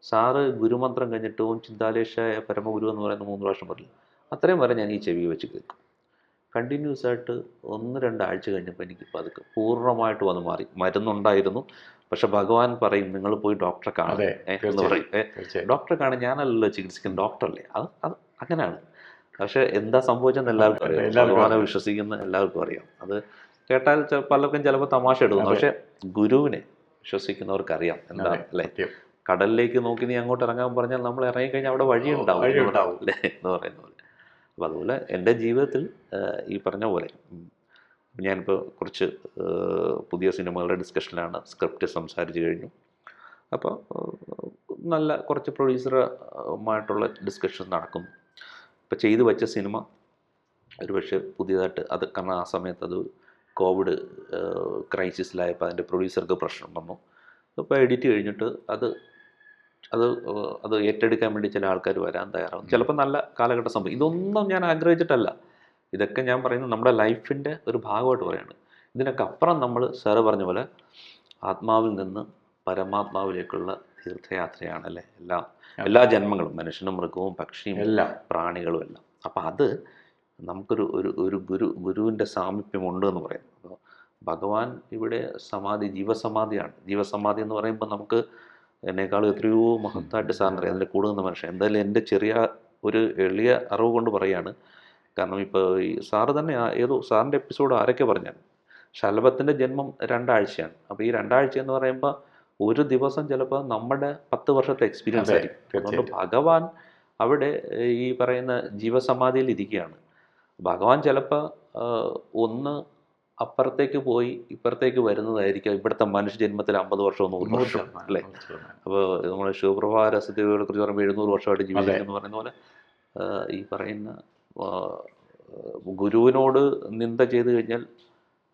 സാറ് ഗുരുമന്ത്രം കഴിഞ്ഞിട്ട് ഓം ചിന്താലേശായ പരമഗുരു എന്ന് പറയുന്ന 3 പ്രാവശ്യം പറയില്ല, അത്രയും വരെ ഞാൻ ഈ ചെവി വെച്ച് കേൾക്കും. കണ്ടിന്യൂസ് ആയിട്ട് 1-2 ആഴ്ച കഴിഞ്ഞപ്പോൾ എനിക്ക് പതുക്കെ പൂർണ്ണമായിട്ട് വന്ന് മാറി. മരുന്നുണ്ടായിരുന്നു, പക്ഷെ ഭഗവാൻ പറയും നിങ്ങൾ പോയി ഡോക്ടറെ കാണും എന്ന് പറയും. ഡോക്ടറെ കാണാൻ ഞാനല്ലല്ലോ ചികിത്സിക്കുന്ന, ഡോക്ടറല്ലേ. അത് അങ്ങനെയാണ്. പക്ഷെ എന്താ സംഭവിച്ചെന്ന് എല്ലാവർക്കും അറിയാം, ഭഗവാനെ വിശ്വസിക്കുന്ന എല്ലാവർക്കും അറിയാം. അത് കേട്ടാൽ പലർക്കും ചിലപ്പോൾ തമാശ എടുക്കുന്നു, പക്ഷെ ഗുരുവിനെ വിശ്വസിക്കുന്നവർക്കറിയാം എന്താ അല്ലേ. കടലിലേക്ക് നോക്കി നീ അങ്ങോട്ട് ഇറങ്ങാൻ പറഞ്ഞാൽ നമ്മൾ ഇറങ്ങിക്കഴിഞ്ഞാൽ അവിടെ വഴിയുണ്ടാവും അല്ലേ എന്ന് പറയുന്ന പോലെ. അപ്പോൾ അതുപോലെ എൻ്റെ ജീവിതത്തിൽ ഈ പറഞ്ഞ പോലെ ഞാനിപ്പോൾ കുറച്ച് പുതിയ സിനിമകളുടെ ഡിസ്കഷനിലാണ്, സ്ക്രിപ്റ്റ് സംസാരിച്ച് കഴിഞ്ഞു. അപ്പോൾ നല്ല കുറച്ച് പ്രൊഡ്യൂസറുമായിട്ടുള്ള ഡിസ്കഷൻ നടക്കുന്നു. ഇപ്പോൾ ചെയ്തു വെച്ച സിനിമ ഒരു പക്ഷേ പുതിയതായിട്ട് അത്, കാരണം ആ സമയത്ത് അത് കോവിഡ് ക്രൈസിസിലായപ്പോൾ അതിൻ്റെ പ്രൊഡ്യൂസർക്ക് പ്രശ്നം വന്നു. അപ്പോൾ എഡിറ്റ് കഴിഞ്ഞിട്ട് അത് ഏറ്റെടുക്കാൻ വേണ്ടി ചില ആൾക്കാർ വരാൻ തയ്യാറാവും. ചിലപ്പോൾ നല്ല കാലഘട്ട സംഭവം. ഇതൊന്നും ഞാൻ ആഗ്രഹിച്ചിട്ടല്ല, ഇതൊക്കെ ഞാൻ പറയുന്നത് നമ്മുടെ ലൈഫിൻ്റെ ഒരു ഭാഗമായിട്ട് പറയുകയാണ്. ഇതിനൊക്കെ അപ്പുറം നമ്മൾ സാറ് പറഞ്ഞ പോലെ ആത്മാവിൽ നിന്ന് പരമാത്മാവിലേക്കുള്ള തീർത്ഥയാത്രയാണ് അല്ലേ എല്ലാ ജന്മങ്ങളും, മനുഷ്യനും മൃഗവും പക്ഷിയും എല്ലാം പ്രാണികളും എല്ലാം. അപ്പം അത് നമുക്കൊരു ഗുരുവിൻ്റെ സാമീപ്യമുണ്ട് എന്ന് പറയുന്നത്. അപ്പോൾ ഭഗവാൻ ഇവിടെ ജീവസമാധിയാണ്. ജീവസമാധി എന്ന് പറയുമ്പോൾ നമുക്ക് എന്നെക്കാളും എത്രയോ മഹത്തായിട്ട് സാറിനറിയാം, അതിൻ്റെ കൂടുതൽ മനുഷ്യൻ. എന്തായാലും എൻ്റെ ചെറിയ ഒരു എളിയ അറിവ് കൊണ്ട് പറയുകയാണ്. കാരണം ഇപ്പോൾ ഈ സാറ് തന്നെ സാറിൻ്റെ എപ്പിസോഡ് ആരൊക്കെ പറഞ്ഞാൽ ശലഭത്തിൻ്റെ ജന്മം 2 ആഴ്ചയാണ്. അപ്പോൾ ഈ 2 ആഴ്ച എന്ന് പറയുമ്പോൾ ഒരു ദിവസം ചിലപ്പോൾ നമ്മുടെ 10 വർഷത്തെ എക്സ്പീരിയൻസ് ആയിരിക്കും. അതുകൊണ്ട് ഭഗവാൻ അവിടെ ഈ പറയുന്ന ജീവസമാധിയിൽ ഇരിക്കുകയാണ്. ഭഗവാൻ ചിലപ്പോൾ ഒന്ന് അപ്പുറത്തേക്ക് പോയി ഇപ്പുറത്തേക്ക് വരുന്നതായിരിക്കും ഇവിടുത്തെ മനുഷ്യജന്മത്തിൽ 50 വർഷമോ 100 വർഷം അല്ലേ. അപ്പോൾ നമ്മൾ ശിവപ്രഭാ രസദേവികളെ കുറിച്ച് പറയുമ്പോൾ 700 വർഷമായിട്ട് ജീവിക്കുന്നു പറയുന്ന പോലെ ഈ പറയുന്ന ഗുരുവിനോട് നിന്ദ ചെയ്തു കഴിഞ്ഞാൽ,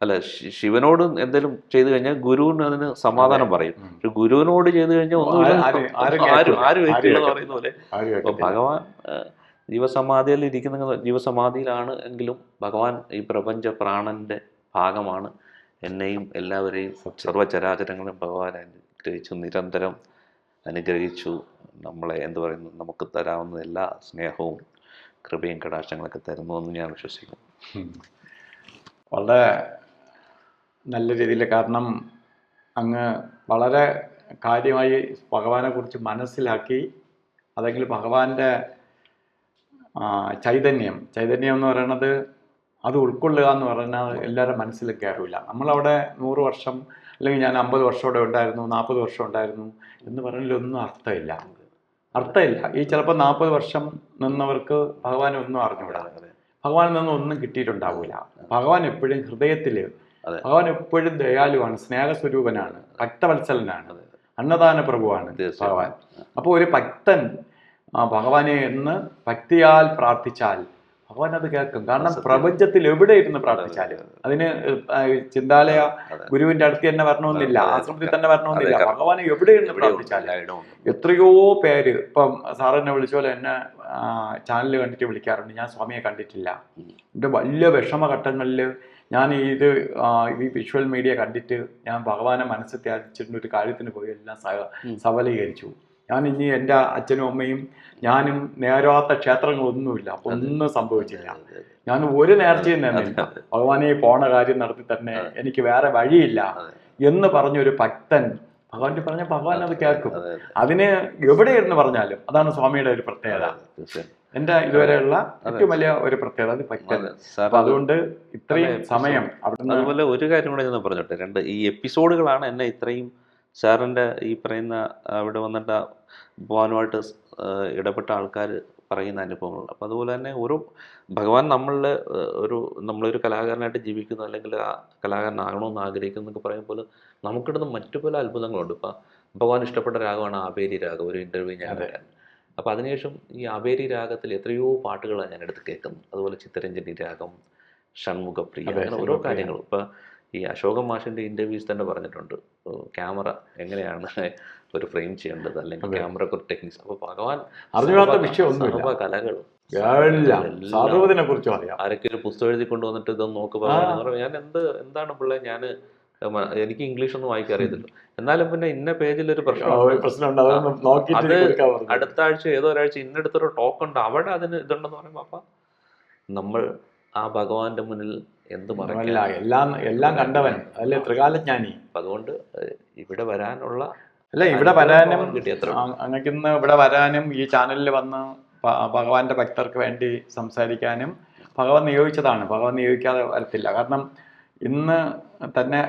അല്ല ശിവനോട് എന്തെങ്കിലും ചെയ്തു കഴിഞ്ഞാൽ ഗുരുവിന് അതിന് സമാധാനം പറയും. പക്ഷെ ഗുരുവിനോട് ചെയ്തു കഴിഞ്ഞാൽ ഒന്നും ആരും ഏറ്റില്ലെന്ന് പറയുന്ന പോലെ. അപ്പോൾ ഭഗവാൻ ജീവസമാധിയിൽ ഇരിക്കുന്ന ജീവസമാധിയിലാണ് എങ്കിലും ഭഗവാൻ ഈ പ്രപഞ്ച പ്രാണന്റെ ഭാഗമാണ്. എന്നെയും എല്ലാവരെയും സർവ്വചരാചരങ്ങളും ഭഗവാൻ അനുഗ്രഹിച്ചു, നിരന്തരം അനുഗ്രഹിച്ചു. നമ്മളെ നമുക്ക് തരാവുന്ന എല്ലാ സ്നേഹവും കൃപയും കടാക്ഷങ്ങളൊക്കെ തരുന്നു എന്ന് ഞാൻ വിശ്വസിക്കുന്നു. വളരെ നല്ല രീതിയിൽ, കാരണം അങ്ങ് വളരെ കാര്യമായി ഭഗവാനെ കുറിച്ച് മനസ്സിലാക്കി, അതെങ്കിൽ ഭഗവാന്റെ ചൈതന്യം എന്ന് പറയുന്നത് അത് ഉൾക്കൊള്ളുക എന്ന് പറഞ്ഞാൽ എല്ലാവരുടെ മനസ്സിലും കയറില്ല. നമ്മളവിടെ 100 വർഷം അല്ലെങ്കിൽ ഞാൻ 50 വർഷം ഇവിടെ ഉണ്ടായിരുന്നു, 40 വർഷം ഉണ്ടായിരുന്നു എന്ന് പറഞ്ഞാലൊന്നും അർത്ഥമില്ല. ഈ ചിലപ്പോൾ 40 വർഷം നിന്നവർക്ക് ഭഗവാനെ ഒന്നും അറിഞ്ഞുകൂടാ, ഭഗവാനിൽ നിന്നും ഒന്നും കിട്ടിയിട്ടുണ്ടാവില്ല. ഭഗവാൻ എപ്പോഴും ഹൃദയത്തിൽ, ഭഗവാൻ എപ്പോഴും ദയാലുവാണ്, സ്നേഹസ്വരൂപനാണ്, ഭക്തവത്സലനാണ്, അന്നദാന പ്രഭുവാണ് ഭഗവാൻ. അപ്പോൾ ഒരു ഭക്തൻ ഭഗവാനെ എന്ന് ഭക്തിയാൽ പ്രാർത്ഥിച്ചാൽ ഭഗവാൻ അത് കേൾക്കും. കാരണം പ്രപഞ്ചത്തിൽ എവിടെ ഇരുന്ന് പ്രാർത്ഥിച്ചാലും അതിന് ചിന്താലയ ഗുരുവിന്റെ അടുത്ത് തന്നെ വരണമെന്നില്ല, ആശ്രമത്തിൽ തന്നെ വരണമെന്നില്ല. ഭഗവാനെ എവിടെ ഇരുന്ന് പ്രാർത്ഥിച്ചാലും എത്രയോ പേര്, ഇപ്പം സാറെന്നെ വിളിച്ച പോലെ എന്നെ ചാനൽ കണ്ടിട്ട് വിളിക്കാറുണ്ട്. ഞാൻ സ്വാമിയെ കണ്ടിട്ടില്ല. എൻ്റെ വലിയ വിഷമഘട്ടങ്ങളിൽ ഞാൻ ഈ വിഷ്വൽ മീഡിയ കണ്ടിട്ട് ഞാൻ ഭഗവാനെ മനസ്സിൽ ത്യാജിച്ചിട്ടുണ്ട്. ഒരു കാര്യത്തിന് പോയി എല്ലാം സഫലീകരിച്ചു. ഞാൻ ഇനി എൻ്റെ അച്ഛനും അമ്മയും ഞാനും നേരാത്ത ക്ഷേത്രങ്ങളൊന്നുമില്ല, അപ്പൊ ഒന്നും സംഭവിച്ചില്ല. ഞാൻ ഒരു നേർച്ചയും തന്നില്ല. ഭഗവാനെ പോണ കാര്യം നടത്തി തന്നെ, എനിക്ക് വേറെ വഴിയില്ല എന്ന് പറഞ്ഞൊരു ഭക്തൻ ഭഗവാന്റെ പറഞ്ഞ ഭഗവാൻ അത് കേൾക്കും. അതിന് എവിടെ ഇരുന്ന് പറഞ്ഞാലും അതാണ് സ്വാമിയുടെ ഒരു പ്രത്യേകത. എൻ്റെ ഇതുവരെയുള്ള ഏറ്റവും വലിയ ഒരു പ്രത്യേകത അത് ഭക്തൻ. അതുകൊണ്ട് ഇത്രയും സമയം അവിടെ. അതുപോലെ ഒരു കാര്യം കൂടെ ഞാൻ പറഞ്ഞോട്ടെ, ഈ എപ്പിസോഡുകളാണ് എന്നെ ഇത്രയും സാറിൻ്റെ ഈ പറയുന്ന അവിടെ വന്നിട്ട് ഭഗവാനുമായിട്ട് ഇടപെട്ട ആൾക്കാർ പറയുന്ന അനുഭവങ്ങൾ. അപ്പോൾ അതുപോലെ തന്നെ ഓരോ ഭഗവാൻ നമ്മളൊരു കലാകാരനായിട്ട് ജീവിക്കുന്നു, അല്ലെങ്കിൽ ആ കലാകാരനാകണമെന്ന് ആഗ്രഹിക്കുന്നു എന്നൊക്കെ പറയുമ്പോൾ നമുക്കിടുന്ന മറ്റു പല അത്ഭുതങ്ങളുണ്ട്. ഇപ്പം ഭഗവാൻ ഇഷ്ടപ്പെട്ട രാഗമാണ് ആബേരി രാഗം. ഒരു ഇൻ്റർവ്യൂ ഞാൻ കണ്ടായിരുന്നു. അപ്പോൾ അതിനുശേഷം ഈ ആബേരി രാഗത്തിൽ എത്രയോ പാട്ടുകളാണ് ഞാൻ എടുത്ത് കേൾക്കുന്നത്. അതുപോലെ ചിത്തരഞ്ജനി രാഗം, ഷൺമുഖപ്രിയ, അങ്ങനെ ഓരോ കാര്യങ്ങളും. ഇപ്പം ഈ അശോകൻ മാഷിൻ്റെ ഇൻ്റർവ്യൂസ് തന്നെ പറഞ്ഞിട്ടുണ്ട്, ക്യാമറ എങ്ങനെയാണ് ഒരു ഫ്രെയിം ചെയ്യേണ്ടത്, അല്ലെങ്കിൽ ക്യാമറ ടെക്നിക്സ്. അപ്പോൾ ഭഗവാൻ അറിയാത്ത വിഷയമൊന്നുമില്ല, സർവ്വ കലകളും സാധുവിനെ കുറിച്ചും അറിയാം. ആരൊക്കെ ഒരു പുസ്തകം എഴുതി കൊണ്ടുവന്നിട്ട് ഇതൊന്ന് നോക്ക് ഭഗവാൻ, ഞാൻ എന്താണ് പിള്ളേ, ഞാൻ എനിക്ക് ഇംഗ്ലീഷ് ഒന്നും വായിക്കാൻ അറിയത്തില്ല, എന്നാലും പിന്നെ ഇന്ന പേജിൽ ഒരു പ്രശ്നമുണ്ട്, അത് അടുത്ത ആഴ്ച ഏതോ ഒരാഴ്ച ഇന്നടുത്തൊരു ടോക്ക് ഉണ്ട്, അവിടെ അതിന് ഇതുണ്ടെന്ന് പറയുമ്പോൾ അപ്പം നമ്മൾ ആ ഭഗവാന്റെ മുന്നിൽ എന്ത് മറക്കില്ല, എല്ലാം കണ്ടവൻ അല്ലെ ത്രികാലജ്ഞാനി. അതുകൊണ്ട് ഇവിടെ വരാനുള്ള ഇവിടെ വരാനും അങ്ങക്കിന്ന് ഇവിടെ വരാനും ഈ ചാനലിൽ വന്ന് ഭഗവാന്റെ ഭക്തർക്ക് വേണ്ടി സംസാരിക്കാനും ഭഗവാൻ നിയോഗിച്ചതാണ്. ഭഗവാൻ നിയോഗിക്കാതെ വരത്തില്ല. കാരണം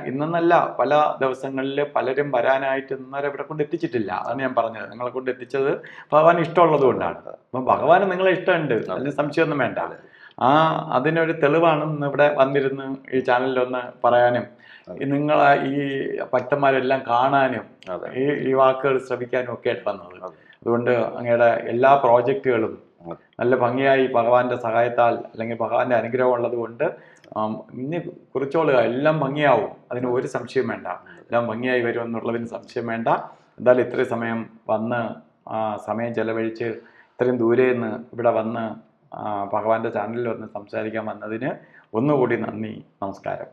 ഇന്നെന്നല്ല പല ദിവസങ്ങളിൽ പലരും വരാനായിട്ട് ഇന്നവരെ ഇവിടെ കൊണ്ട് എത്തിച്ചിട്ടില്ല. അതാണ് ഞാൻ പറഞ്ഞത്, നിങ്ങളെ കൊണ്ട് എത്തിച്ചത് ഭഗവാൻ ഇഷ്ടമുള്ളത് കൊണ്ടാണ്. അപ്പം ഭഗവാന് നിങ്ങളെ ഇഷ്ടമുണ്ട്, അതിന് സംശയമൊന്നും വേണ്ട. അതിനൊരു തെളിവാണ് ഇന്ന് ഇവിടെ വന്നിരുന്ന് ഈ ചാനലിലൊന്ന് പറയാനും നിങ്ങളെ ഈ ഭക്തന്മാരെല്ലാം കാണാനും ഈ വാക്കുകൾ ശ്രമിക്കാനും ഒക്കെ ആയിട്ട് വന്നത്. അതുകൊണ്ട് അങ്ങയുടെ എല്ലാ പ്രോജക്റ്റുകളും നല്ല ഭംഗിയായി ഭഗവാന്റെ സഹായത്താൽ അല്ലെങ്കിൽ ഭഗവാന്റെ അനുഗ്രഹം ഉള്ളത് കൊണ്ട് ഇനി കുറിച്ചോളുക, എല്ലാം ഭംഗിയാവും, അതിന് ഒരു സംശയം വേണ്ട. എല്ലാം ഭംഗിയായി വരും എന്നുള്ളതിന് സംശയം വേണ്ട. എന്തായാലും ഇത്രയും സമയം വന്ന് സമയം ചെലവഴിച്ച് ഇത്രയും ദൂരെ നിന്ന് ഇവിടെ വന്ന് ഭഗവാന്റെ ചാനലിൽ വന്ന് സംസാരിക്കാൻ വന്നതിന് ഒന്നുകൂടി നന്ദി, നമസ്കാരം.